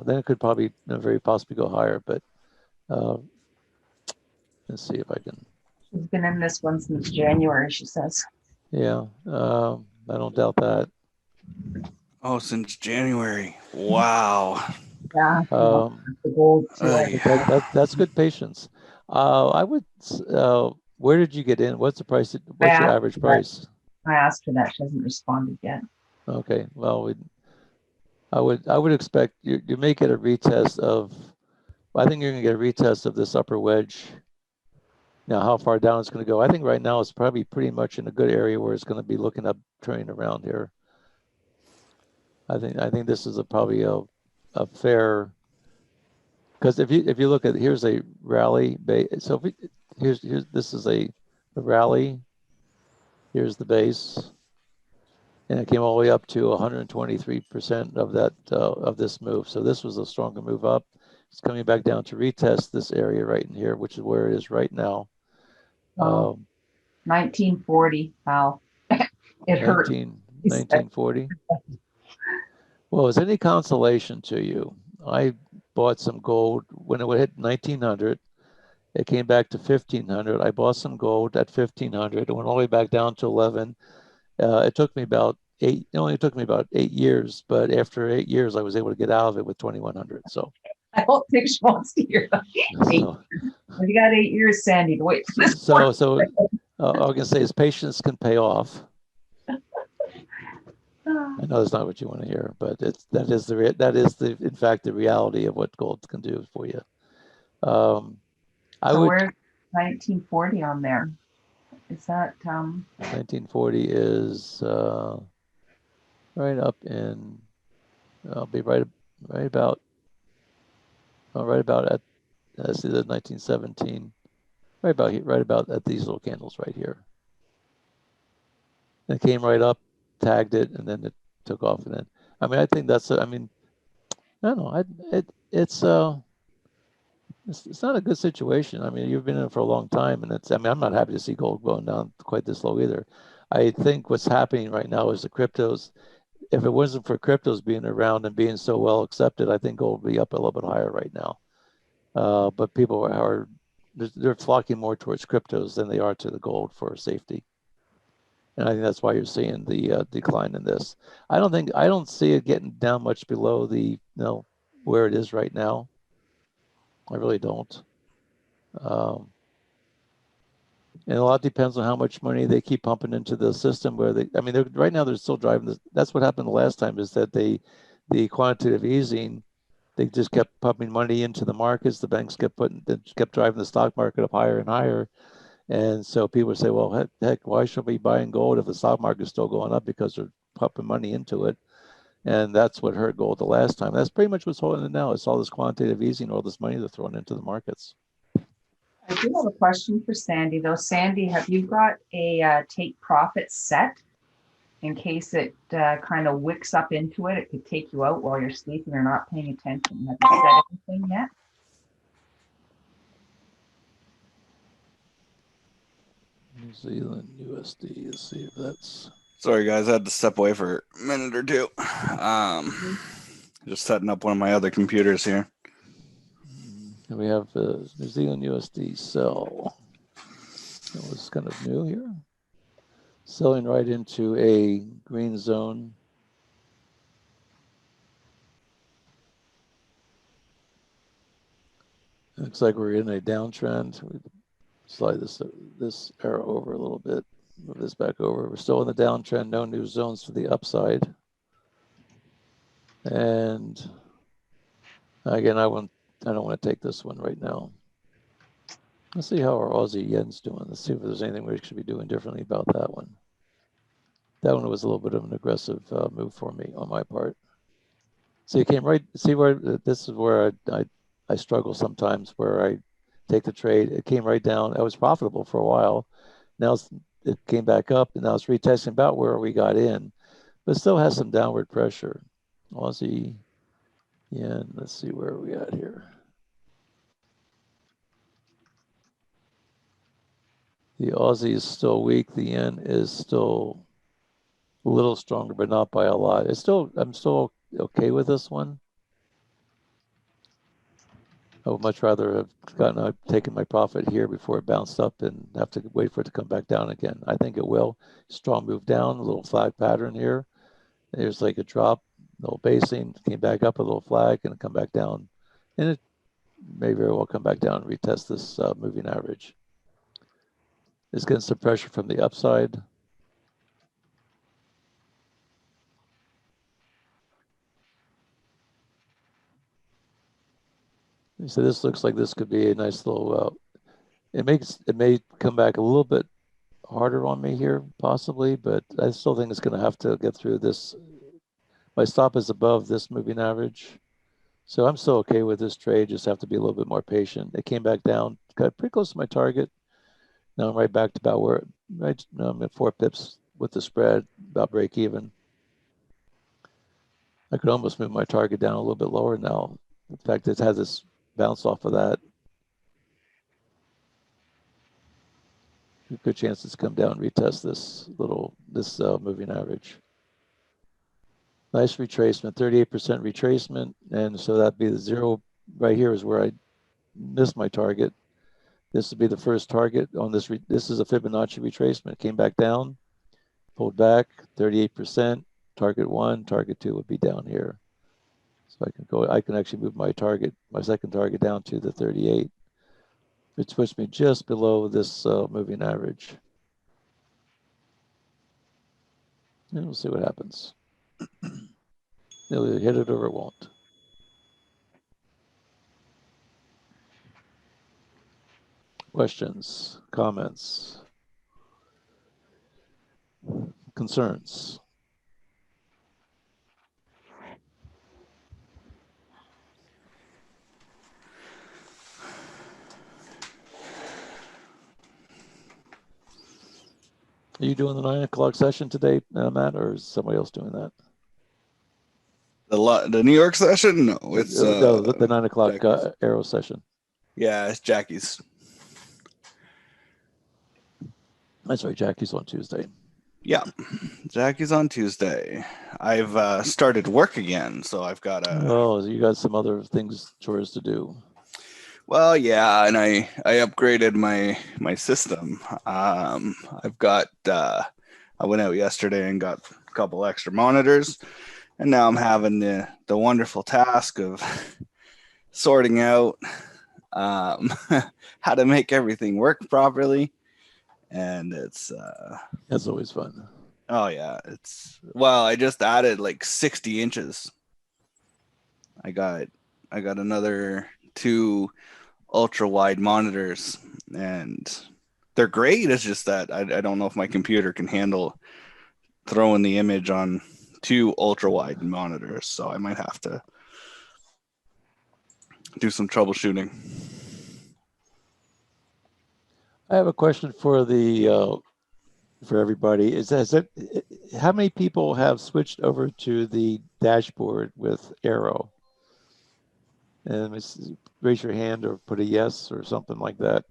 then it could probably very possibly go higher, but let's see if I can. She's been in this one since January, she says. Yeah, I don't doubt that. Oh, since January. Wow. Yeah. The gold too. That's good patience. I would. Where did you get in? What's the price? What's your average price? I asked her that. She hasn't responded yet. Okay. Well, I would expect you may get a retest of. I think you're going to get a retest of this upper wedge. Now, how far down it's going to go? I think right now it's probably pretty much in a good area where it's going to be looking up, turning around here. I think this is probably a fair, because if you look at, here's a rally base. So here's this is a rally. Here's the base. and it came all the way up to 123% of that of this move. So this was a stronger move up. It's coming back down to retest this area right in here, which is where it is right now. Oh. 1940. Wow. It hurt. 1940. Well, is any consolation to you? I bought some gold when it would hit 1900. It came back to 1500. I bought some gold at 1500. It went all the way back down to 11. It took me about eight. It only took me about 8 years, but after 8 years, I was able to get out of it with 2100. So I don't think she wants to hear that. so You got 8 years, Sandy, to wait for this. so I was gonna say is patience can pay off. I know that's not what you want to hear, but that is in fact the reality of what gold can do for you. So where's 1940 on there? Is that 1940 is right up in. I'll be right about at let's see, the 1917, right about at these little candles right here. It came right up, tagged it, and then it took off. And then, I mean, I think that's. I mean, I don't know. It's not a good situation. I mean, you've been in it for a long time, and I mean, I'm not happy to see gold going down quite this low either. I think what's happening right now is the cryptos. If it wasn't for cryptos being around and being so well accepted, I think gold would be up a little bit higher right now. But people they're flocking more towards cryptos than they are to the gold for safety. And I think that's why you're seeing the decline in this. I don't see it getting down much below the where it is right now. I really don't. And a lot depends on how much money they keep pumping into the system. Right now they're still driving this. That's what happened the last time, is that the quantitative easing, they just kept pumping money into the markets. The banks kept driving the stock market up higher and higher. And so people say, well, heck, why should we be buying gold if the stock market is still going up, because they're pumping money into it? And that's what hurt gold the last time. That's pretty much what's holding it now. It's all this quantitative easing, all this money they're throwing into the markets. I do have a question for Sandy, though. Sandy, have you got a take profit set in case it kind of wicks up into it? It could take you out while you're sleeping or not paying attention. Have you said anything yet? New Zealand USD. Let's see if that's. Sorry, guys. I had to step away for a minute or two. Just setting up one of my other computers here. And we have New Zealand USD sell. That was kind of new here. Selling right into a green zone. Looks like we're in a downtrend. We slide this arrow over a little bit. Move this back over. We're still in the downtrend. No new zones to the upside. And again, I don't want to take this one right now. Let's see how our Aussie yen's doing. Let's see if there's anything we should be doing differently about that one. That one was a little bit of an aggressive move for me on my part. So you came right. See where this is where I struggle sometimes, where I take the trade. It came right down. I was profitable for a while. Now it came back up, and now it's retesting about where we got in, but still has some downward pressure. Aussie yen. Let's see where we at here. The Aussie is still weak. The yen is still a little stronger, but not by a lot. I'm still okay with this one. I would much rather have taken my profit here before it bounced up and have to wait for it to come back down again. I think it will. Strong move down, a little flag pattern here. There's like a drop, a little basing, came back up, a little flag, and come back down. And it may very well come back down and retest this moving average. It's getting some pressure from the upside. So this looks like this could be a nice little. It may come back a little bit harder on me here, possibly, but I still think it's going to have to get through this. My stop is above this moving average, so I'm still okay with this trade. Just have to be a little bit more patient. It came back down, got pretty close to my target. Now I'm right back to about where now I'm at 4 pips with the spread, about break even. I could almost move my target down a little bit lower now. In fact, it has this bounce off of that. Good chance it's come down and retest this moving average. Nice retracement, 38% retracement. And so that'd be the zero right here is where I missed my target. This would be the first target on this. This is a Fibonacci retracement. It came back down, pulled back 38%. Target 1, target 2 would be down here. So I can actually move my second target down to the 38. It puts me just below this moving average. And we'll see what happens. It'll either hit it or it won't. Questions, comments, concerns? Are you doing the 9 o'clock session today, Matt, or is somebody else doing that? The New York session? No, it's the 9 o'clock Arrow session. Yeah, it's Jackie's. That's right, Jackie's on Tuesday. Yeah, Jackie's on Tuesday. I've started work again, so I've got to. Oh, you got some other chores to do. Well, yeah, and I upgraded my system. I've got I went out yesterday and got a couple extra monitors, and now I'm having the wonderful task of sorting out how to make everything work properly, and that's always fun. Oh yeah, I just added like 60 inches. I got another 2 ultra wide monitors, and they're great. It's just that I don't know if my computer can handle throwing the image on 2 ultra wide monitors, so I might have to do some troubleshooting. I have a question for for everybody. How many people have switched over to the dashboard with Arrow? And raise your hand or put a yes or something like that.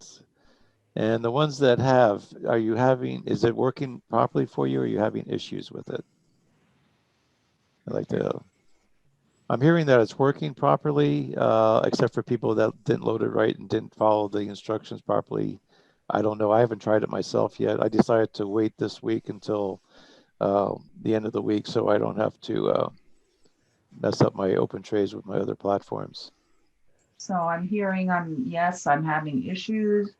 And the ones that have, is it working properly for you, or are you having issues with it? I'm hearing that it's working properly, except for people that didn't load it right and didn't follow the instructions properly. I don't know. I haven't tried it myself yet. I decided to wait this week until the end of the week so I don't have to mess up my open trades with my other platforms. So I'm hearing I'm having issues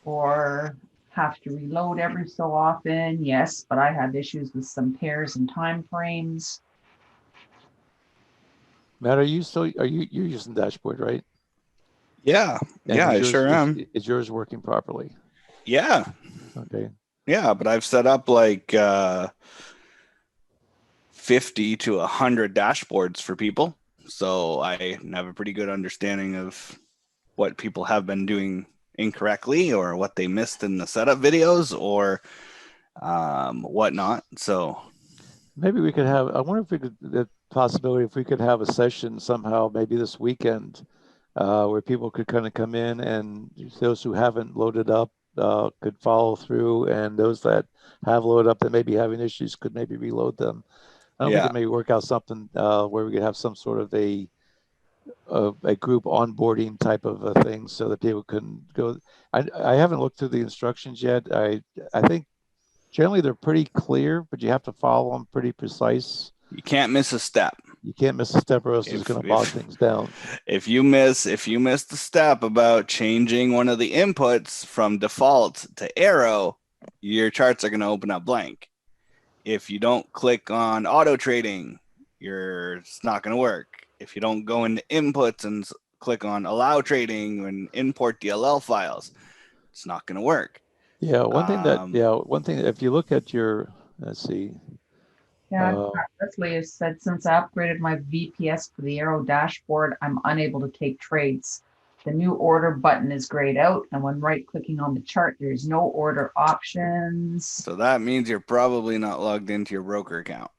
or have to reload every so often. Yes, but I have issues with some pairs and time frames. Matt, you're using dashboard, right? Yeah. I sure am. Is yours working properly? Yeah. Okay. Yeah, but I've set up like 50 to 100 dashboards for people. So I have a pretty good understanding of what people have been doing incorrectly or what they missed in the setup videos or whatnot. So maybe we could have, I wonder if the possibility if we could have a session somehow, maybe this weekend, where people could kind of come in and those who haven't loaded up could follow through, and those that have loaded up that may be having issues could maybe reload them. We could maybe work out something where we could have some sort of a group onboarding type of a thing so that people can go. I haven't looked through the instructions yet. I think generally they're pretty clear, but you have to follow them pretty precise. You can't miss a step. You can't miss a step or else it's going to bog things down. If you miss the step about changing one of the inputs from default to arrow, your charts are going to open up blank. If you don't click on auto trading, it's not going to work. If you don't go into inputs and click on allow trading and import DLL files, it's not going to work. Yeah, one thing if you look at your, let's see. Yeah, Leslie has said, since I upgraded my VPS to the Arrow dashboard, I'm unable to take trades. The new order button is grayed out, and when right-clicking on the chart, there's no order options. So that means you're probably not logged into your broker account.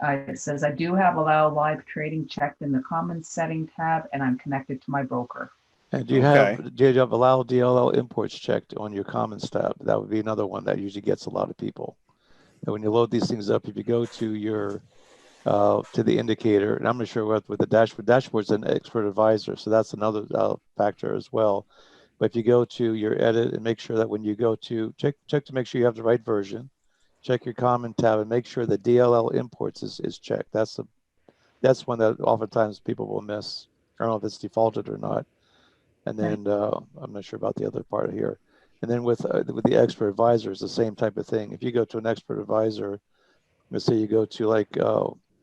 It says, I do have allow live trading checked in the common setting tab, and I'm connected to my broker. And do you have allow DLL imports checked on your Commons tab? That would be another one that usually gets a lot of people. And when you load these things up, if you go to your to the indicator, and I'm not sure what with the dashboard. Dashboard's an expert advisor, so that's another factor as well. But if you go to your edit and make sure that when you go to check to make sure you have the right version, check your common tab and make sure the DLL imports is checked. That's one that oftentimes people will miss. I don't know if it's defaulted or not. And then I'm not sure about the other part here. And then with the expert advisor, it's the same type of thing. If you go to an expert advisor, let's say you go to like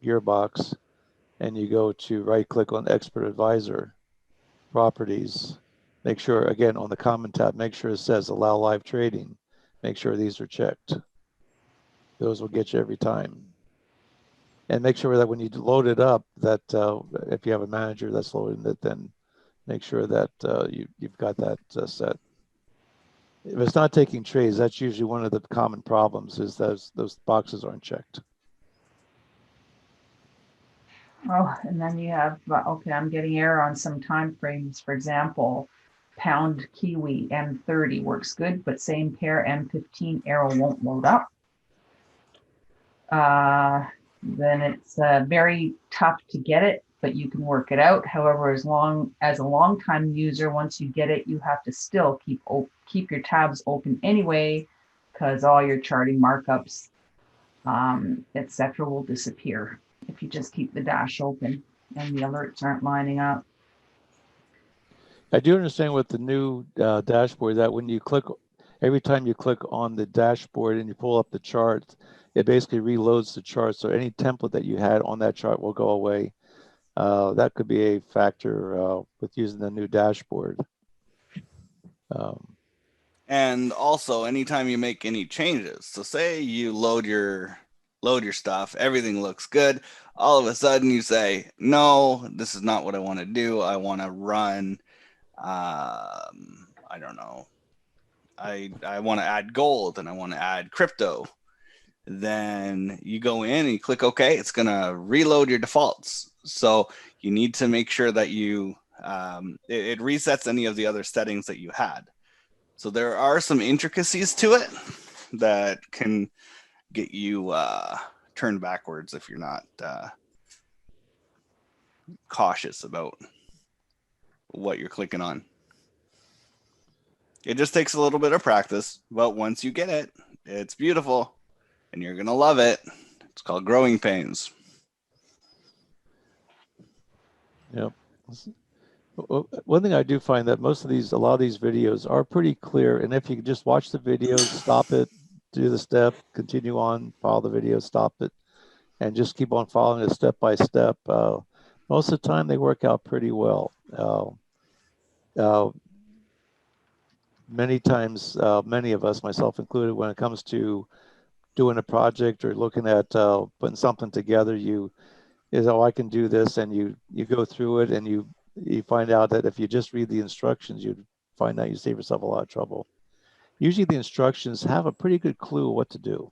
Gearbox, and you go to right click on expert advisor properties, make sure again on the common tab, make sure it says allow live trading, make sure these are checked. Those will get you every time. And make sure that when you load it up, that if you have a manager that's loading it, then make sure that you've got that set. If it's not taking trades, that's usually one of the common problems, is those boxes aren't checked. Oh, and then you have, okay, I'm getting error on some time frames. For example, pound Kiwi M30 works good, but same pair M15 arrow won't load up. Then it's very tough to get it, but you can work it out. However, as a long-time user, once you get it, you have to still keep your tabs open anyway, because all your charting markups, etc., will disappear if you just keep the dash open and the alerts aren't lining up. I do understand with the new dashboard that when you click, every time you click on the dashboard and you pull up the chart, it basically reloads the chart. So any template that you had on that chart will go away. That could be a factor with using the new dashboard. And also, anytime you make any changes, so say you load your stuff, everything looks good. All of a sudden, you say, "No, this is not what I want to do. I want to run. I don't know. I want to add gold and I want to add crypto." Then you go in and you click OK. It's gonna reload your defaults. So you need to make sure that you it resets any of the other settings that you had. So there are some intricacies to it that can get you turned backwards if you're not cautious about what you're clicking on. It just takes a little bit of practice, but once you get it, it's beautiful and you're going to love it. It's called growing pains. Yep. One thing I do find that a lot of these videos are pretty clear. And if you can just watch the video, stop it, do the step, continue on, follow the video, stop it, and just keep on following it step by step. Most of the time they work out pretty well. Many times, many of us, myself included, when it comes to doing a project or looking at putting something together, I can do this, and you go through it and you find out that if you just read the instructions, you'd find out you save yourself a lot of trouble. Usually the instructions have a pretty good clue what to do.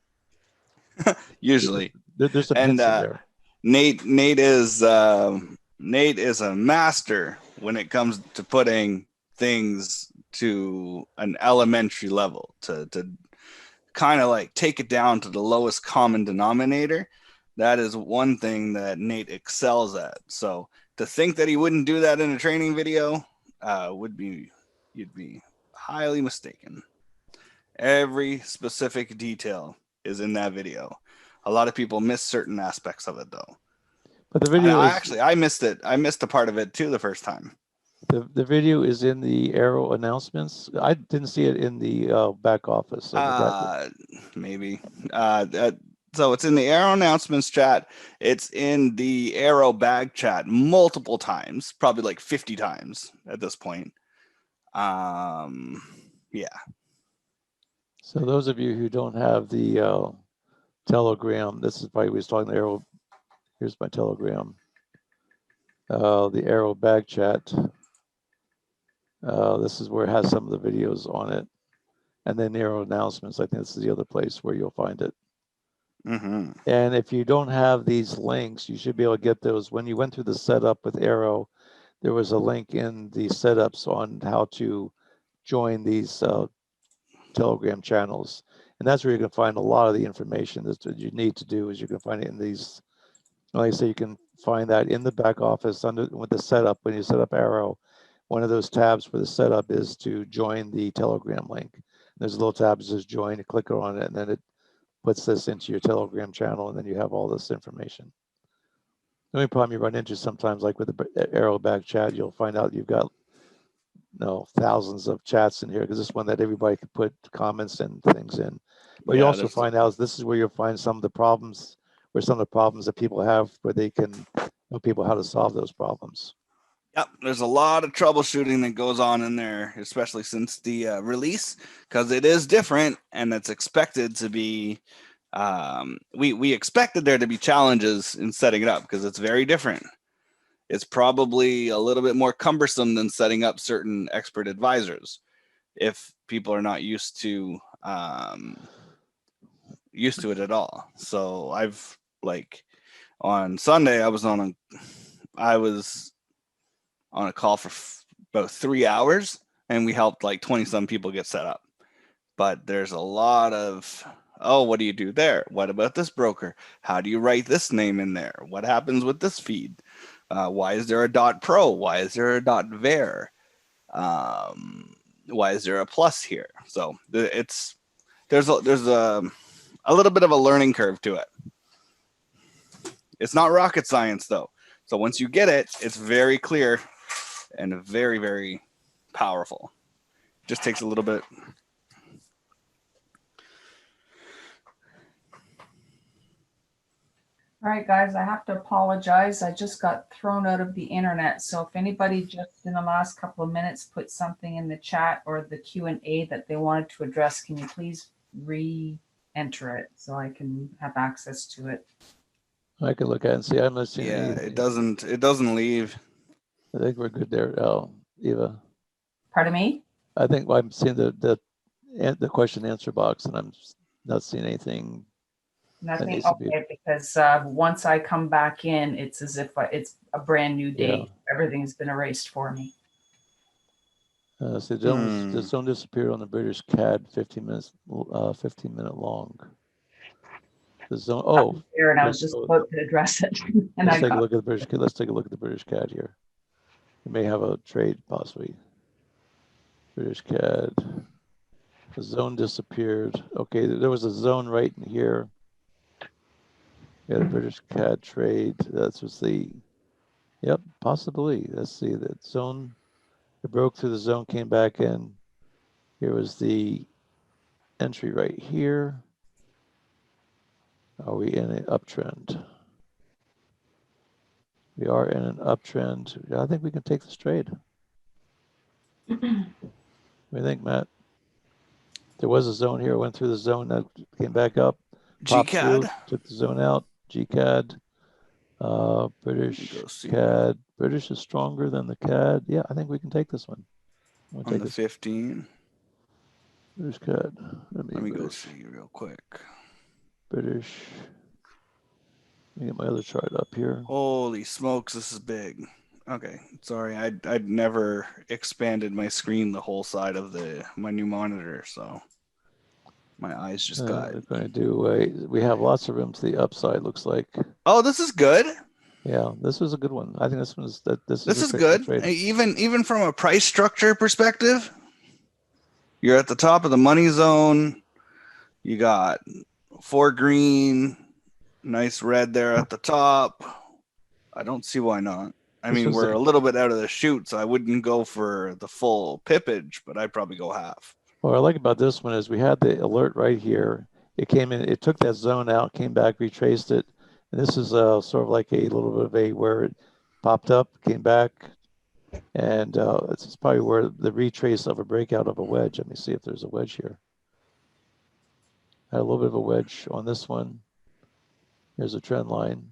Usually. There's some hints in there. Nate is a master when it comes to putting things to an elementary level, to kind of like take it down to the lowest common denominator. That is one thing that Nate excels at. So to think that he wouldn't do that in a training video you'd be highly mistaken. Every specific detail is in that video. A lot of people miss certain aspects of it though. But the video I missed it. I missed a part of it too the first time. The video is in the Arrow announcements. I didn't see it in the back office. So maybe. So it's in the Arrow announcements chat. It's in the Arrow bag chat multiple times, probably like 50 times at this point. Yeah. So those of you who don't have the Telegram, this is probably we was talking to Arrow. Here's my Telegram. The Arrow bag chat. This is where it has some of the videos on it. And then Arrow announcements. I think this is the other place where you'll find it. Mm-hmm. And if you don't have these links, you should be able to get those. When you went through the setup with Arrow, there was a link in the setups on how to join these Telegram channels. And that's where you're going to find a lot of the information that you need to do is you can find it in these, like I say, you can find that in the back office under with the setup. When you set up Arrow, one of those tabs for the setup is to join the Telegram link. There's a little tab that says join, you click on it, and then it puts this into your Telegram channel, and then you have all this information. The only problem you run into sometimes, like with the Arrow back chat, you'll find out you've got thousands of chats in here because this one that everybody can put comments and things in. But you Yeah, also find out this is where you'll find some of the problems, where some of the problems that people have, where they can know people how to solve those problems. Yep, there's a lot of troubleshooting that goes on in there, especially since the release, because it is different and it's expected to be. We expected there to be challenges in setting it up because it's very different. It's probably a little bit more cumbersome than setting up certain expert advisors if people are not used to it at all. So I've on Sunday I was on a call for about 3 hours, and we helped like 20 some people get set up. But there's a lot of, oh, what do you do there? What about this broker? How do you write this name in there? What happens with this feed? Why is there a .pro? Why is there a .var? Why is there a plus here? So there's a little bit of a learning curve to it. It's not rocket science though. So once you get it, it's very clear and very, very powerful. Just takes a little bit. All right, guys, I have to apologize. I just got thrown out of the internet. So if anybody just in the last couple of minutes put something in the chat or the Q&A that they wanted to address, can you please re-enter it so I can have access to it? I can look at it and see. I'm not seeing anything. It doesn't leave. I think we're good there, Eva. Pardon me? I think I'm seeing the question answer box, and I'm not seeing anything. Nothing. Okay, because once I come back in, it's as if it's a brand new date. Yeah. Everything's been erased for me. So the zone disappeared on the British CAD 15 minute long. The zone. Oh, there, and I was just about to address it. And let's take a look at the British. Let's take a look at the British CAD here. We may have a trade possibly. British CAD. The zone disappeared. Okay, there was a zone right in here. We had a British CAD trade. That was the. Yep, possibly. Let's see that zone. It broke through the zone, came back in. Here was the entry right here. Are we in an uptrend? We are in an uptrend. I think we can take this trade. What do you think, Matt? There was a zone here. Went through the zone that came back up. Popped through, took the zone out. GCAD. British CAD. British is stronger than the CAD. Yeah, I think we can take this one. On the 15. British CAD. Let me go see real quick. British. Let me get my other chart up here. Holy smokes, this is big. Okay, sorry, I'd never expanded my screen the whole side of my new monitor, so my eyes just got. We're going to do we have lots of room to the upside. Looks like. Oh, this is good. Yeah, this was a good one. I think this one's this is good. Even from a price structure perspective, you're at the top of the money zone. You got 4 green, nice red there at the top. I don't see why not. I mean, we're a little bit out of the chute, so I wouldn't go for the full pippage, but I'd probably go half. What I like about this one is we had the alert right here. It came in, it took that zone out, came back, retraced it. And this is sort of like a little bit of a where it popped up, came back, and it's probably where the retrace of a breakout of a wedge. Let me see if there's a wedge here. Had a little bit of a wedge on this one. Here's a trend line.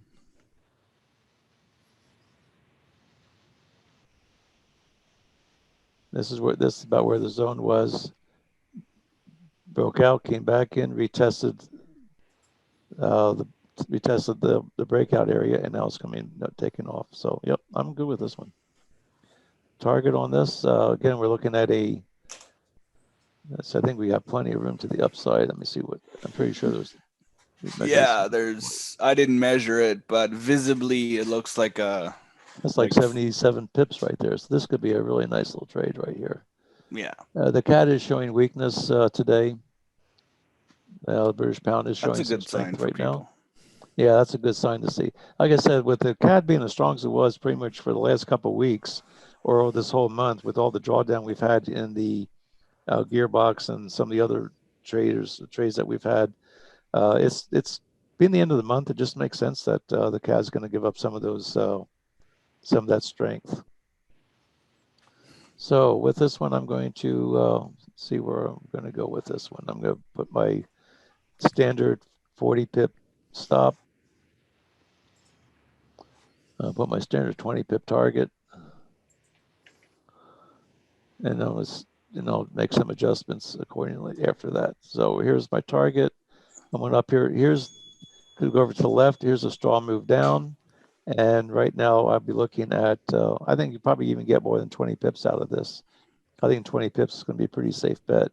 This is about where the zone was. Broke out, came back in, retested We tested the breakout area, and now it's taking off. So, yep, I'm good with this one. Target on this, again, we're looking at I think we have plenty of room to the upside. Let me see I'm pretty sure Yeah, I didn't measure it, but visibly it looks like that's like 77 pips right there. So this could be a really nice little trade right here. Yeah. The CAD is showing weakness today. The British pound is showing some strength right now. Yeah, that's a good sign to see. Like I said, with the CAD being as strong as it was pretty much for the last couple of weeks or this whole month, with all the drawdown we've had in the gearbox and some of the other trades that we've had, it's being the end of the month. It just makes sense that the CAD is going to give up some of that strength. So with this one, I'm going to see where I'm going to go with this one. I'm going to put my standard 40 pip stop. I'll put my standard 20 pip target, and I'll make some adjustments accordingly after that. So here's my target. I went up here. Could go over to the left. Here's a straw move down. And right now I'll be looking at, I think you probably even get more than 20 pips out of this. I think 20 pips is going to be a pretty safe bet.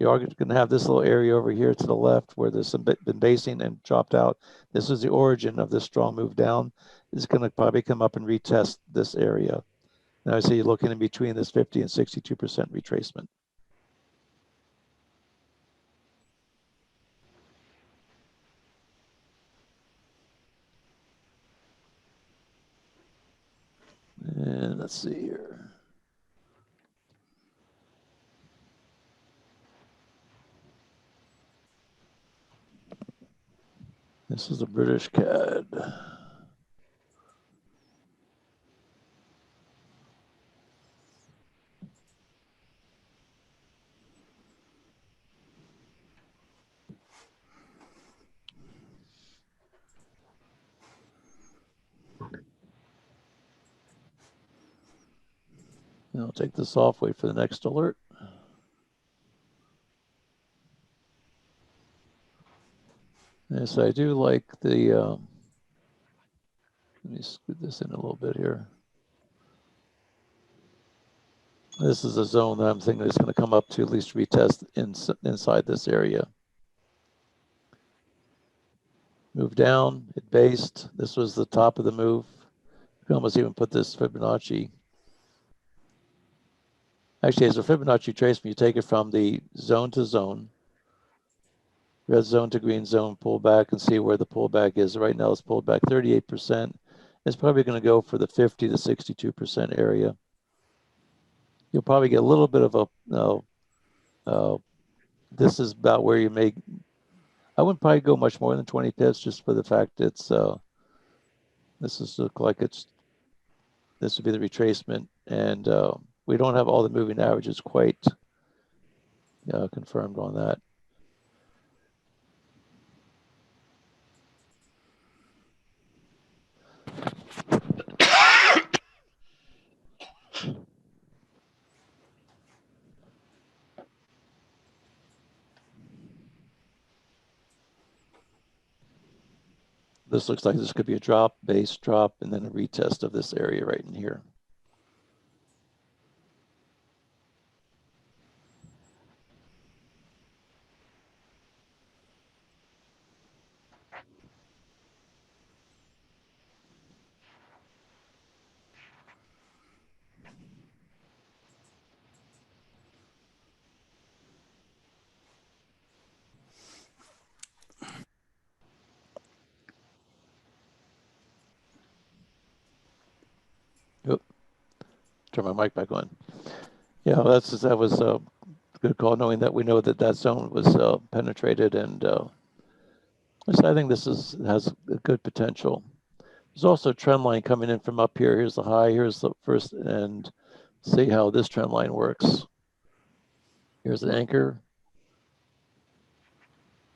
You are going to have this little area over here to the left where there's been basing and dropped out. This is the origin of this strong move down. It's going to probably come up and retest this area. Now I see you're looking in between this 50 and 62% retracement. And let's see here. This is a British CAD. And I'll take this off, wait for the next alert. Yes, I do like the, let me scoot this in a little bit here. This is a zone that I'm thinking is going to come up to at least retest inside this area. Move down, it based. This was the top of the move. You can almost even put this Fibonacci. Actually, as a Fibonacci retracement, you take it from the zone to zone, red zone to green zone, pull back and see where the pullback is. Right now, it's pulled back 38%. It's probably going to go for the 50 to 62% area. You'll probably get a little bit of a, this is about where you make, I wouldn't probably go much more than 20 pips just for the fact it's, this is look like this would be the retracement. And we don't have all the moving averages quite confirmed on that. This looks like this could be a drop, base drop, and then a retest of this area right in here. Oop. Turn my mic back on. Yeah, that was a good call, knowing that we know that zone was penetrated, and I think this has a good potential. There's also a trend line coming in from up here. Here's the high. Here's the first, and see how this trend line works. Here's an anchor,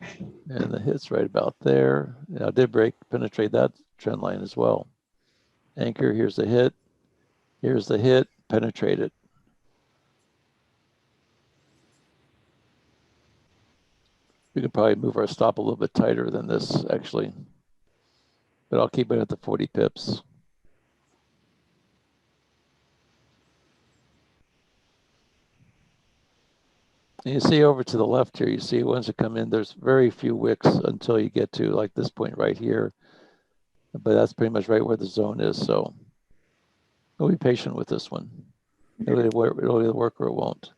and the hit's right about there. Now, it did penetrate that trend line as well. Anchor. Here's the hit. Here's the hit. Penetrated. We could probably move our stop a little bit tighter than this, actually. But I'll keep it at the 40 pips. And you see over to the left here, you see once it come in, there's very few wicks until you get to like this point right here. But that's pretty much right where the zone is. So we'll be patient with this one. It'll either work or it won't.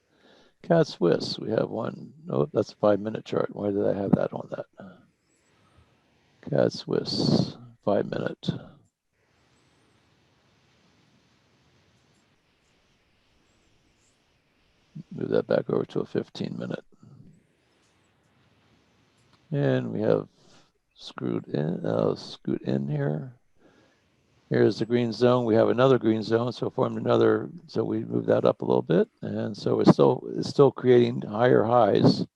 Cat Swiss, we have one. Oh, that's a 5-minute chart. Why did I have that on that? Cat Swiss, 5-minute. Move that back over to a 15-minute. And we have scoot in here. Here's the green zone. We have another green zone, so formed another. So we move that up a little bit, and so it's still creating higher highs.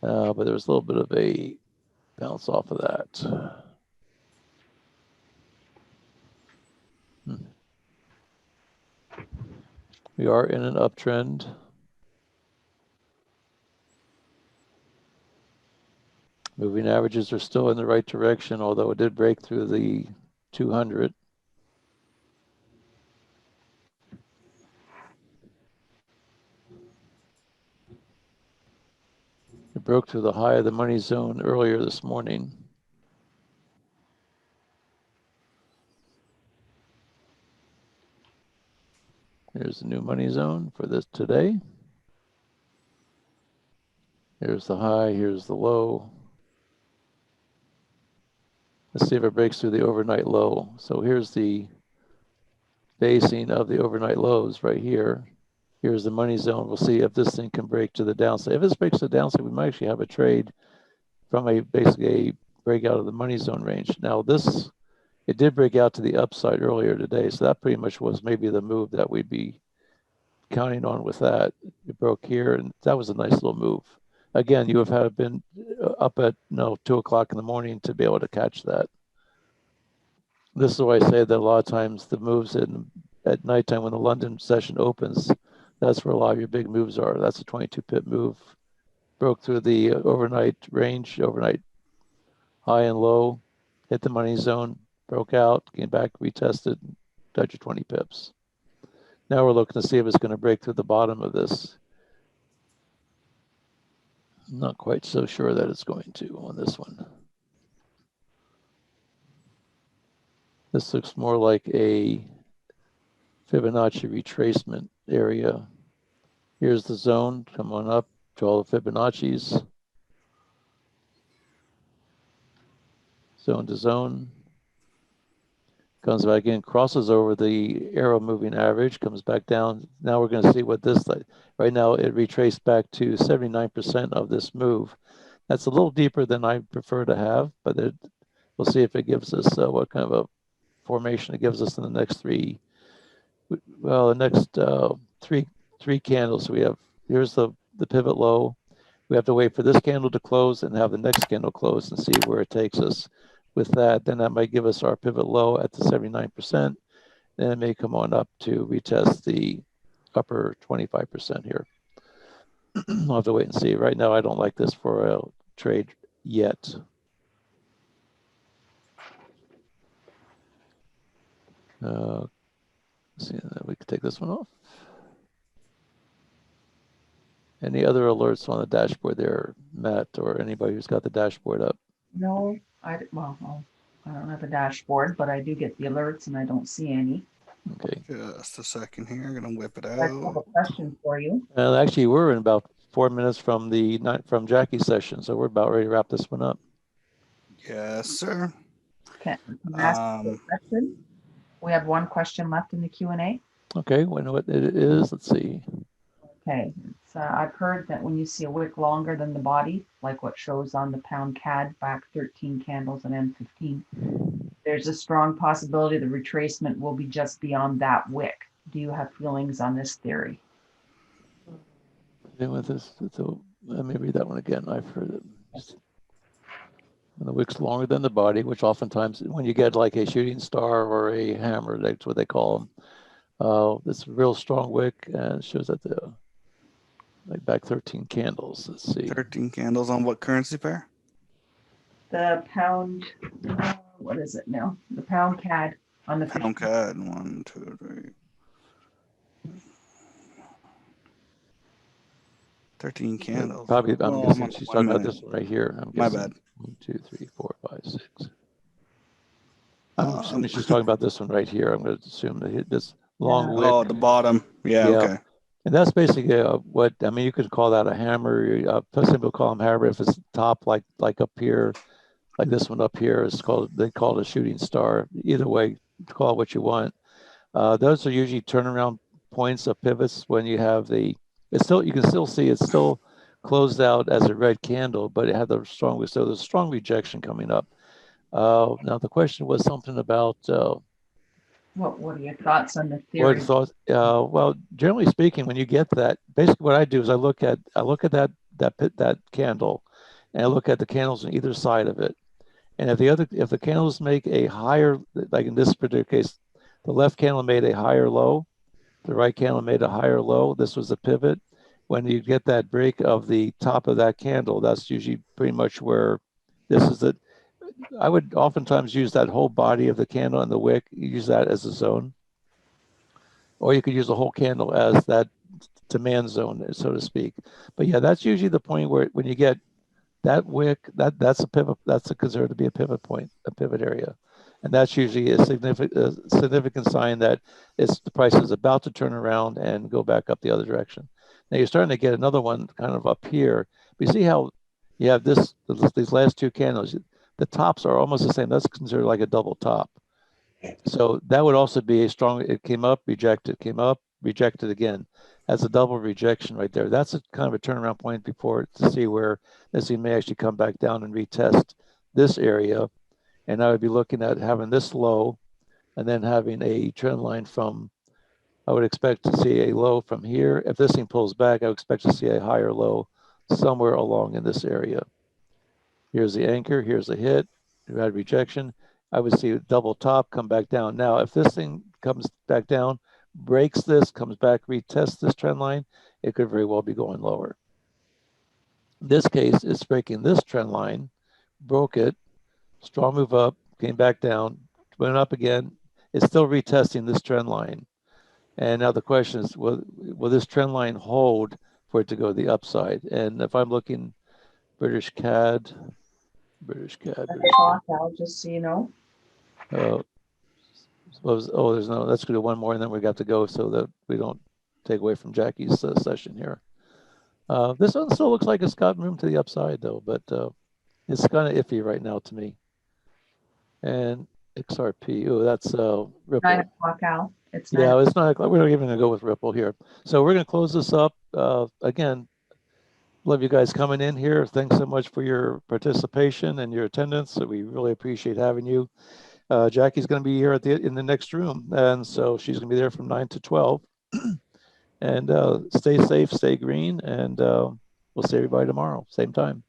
But there's a little bit of a bounce off of that. We are in an uptrend. Moving averages are still in the right direction, although it did break through the 200. It broke through the high of the money zone earlier this morning. Here's the new money zone for this today. Here's the high, here's the low. Let's see if it breaks through the overnight low. So here's the basing of the overnight lows right here. Here's the money zone. We'll see if this thing can break to the downside. If this breaks to the downside, we might actually have a trade from basically a breakout of the money zone range. Now this, it did break out to the upside earlier today. So that pretty much was maybe the move that we'd be counting on with that. It broke here and that was a nice little move. Again, you have been up at 2 o'clock in the morning to be able to catch that. This is why I say that a lot of times the moves at nighttime when the London session opens, that's where a lot of your big moves are. That's a 22 pip move. Broke through the overnight range, overnight high and low, hit the money zone, broke out, came back, retested, got your 20 pips. Now we're looking to see if it's going to break through the bottom of this. I'm not quite so sure that it's going to on this one. This looks more like a Fibonacci retracement area. Here's the zone. Come on up, draw the Fibonacci's. Zone to zone. Comes back in, crosses over the arrow moving average, comes back down. Now we're going to see what this, right now it retraced back to 79% of this move. That's a little deeper than I prefer to have, but we'll see if it gives us what kind of a formation it gives us in the next three candles. We have, here's the pivot low. We have to wait for this candle to close and have the next candle close and see where it takes us. With that, then that might give us our pivot low at the 79%. Then it may come on up to retest the upper 25% here. I'll have to wait and see. Right now, I don't like this for a trade yet. See, we could take this one off. Any other alerts on the dashboard there, Matt, or anybody who's got the dashboard up? No, I don't have a dashboard, but I do get the alerts and I don't see any. Okay. Just a second here. I'm gonna whip it I have out. a question for you. And actually, we're in about 4 minutes from Jackie's session, so we're about ready to wrap this one up. Yes, sir. Can I ask you a question? We have one question left in the Q&A. Okay, we know what it is. Let's see. Okay, I've heard that when you see a wick longer than the body, like what shows on the pound CAD, back 13 candles and then 15, there's a strong possibility the retracement will be just beyond that wick. Do you have feelings on this theory? Then with this, let me read that one again. I've heard it. When the wick's longer than the body, which oftentimes when you get like a shooting star or a hammer, that's what they call them. This real strong wick, and it shows that Like back 13 candles. Let's see. 13 candles on what currency pair? The pound, what is it now? The pound CAD on the Pound CAD. 1, 2, 3. 13 candles. Probably, I'm Oh, guessing on she's 1 talking about minute. this one right here. I'm My guessing. bad. 1, 2, 3, 4, 5, 6. I'm Um, assuming she's talking about this one right here. I'm going to assume that this long Yeah. wick. Oh, the bottom. Yeah, Yeah. okay. And that's basically what, I mean, you could call that a hammer. Some people call them hammer if it's top, like up here, like this one up here is called, they call it a shooting star. Either way, call it what you want. Those are usually turnaround points of pivots when you have it's still, you can still see it's still closed out as a red candle, but it had the strongest, so there's strong rejection coming up. Now the question was something about What are your thoughts on the what theory? thought. Well, generally speaking, when you get that, basically what I do is I look at that candle, and I look at the candles on either side of it. And if the candles make a higher, like in this particular case, the left candle made a higher low, the right candle made a higher low. This was a pivot. When you get that break of the top of that candle, that's usually pretty much where this is the. I would oftentimes use that whole body of the candle and the wick, use that as a zone, or you could use the whole candle as that demand zone, so to speak. But yeah, that's usually the point where when you get that wick, that's a pivot, that's considered to be a pivot point, a pivot area. And that's usually a significant sign that the price is about to turn around and go back up the other direction. Now you're starting to get another one kind of up here. But you see how you have these last two candles, the tops are almost the same. That's considered like a double top. So that would also be a strong, it came up, rejected, came up, rejected again. That's a double rejection right there. That's a kind of a turnaround point before to see where this thing may actually come back down and retest this area. And I would be looking at having this low and then having a trend line from, I would expect to see a low from here. If this thing pulls back, I would expect to see a higher low somewhere along in this area. Here's the anchor, here's the hit, you had rejection. I would see a double top come back down. Now, if this thing comes back down, breaks this, comes back, retests this trend line, it could very well be going lower. In this case, it's breaking this trend line, broke it, strong move up, came back down, went up again. It's still retesting this trend line. And now the question is, will this trend line hold for it to go to the upside? And if I'm looking British CAD, British CAD. Hawkeye, just so you know. There's no, let's do one more and then we got to go so that we don't take away from Jackie's session here. This one still looks like it's got room to the upside though, but it's kind of iffy right now to me. And XRP, oh, that's Ripple. 9 o'clock, It's yeah, it's not. We're not even gonna go with Ripple here. So we're gonna close this up. Again, love you guys coming in here. Thanks so much for your participation and your attendance. We really appreciate having you. Jackie's going to be here in the next room, and so she's going to be there from 9 to 12. And stay safe, stay green, and we'll see everybody tomorrow, same time.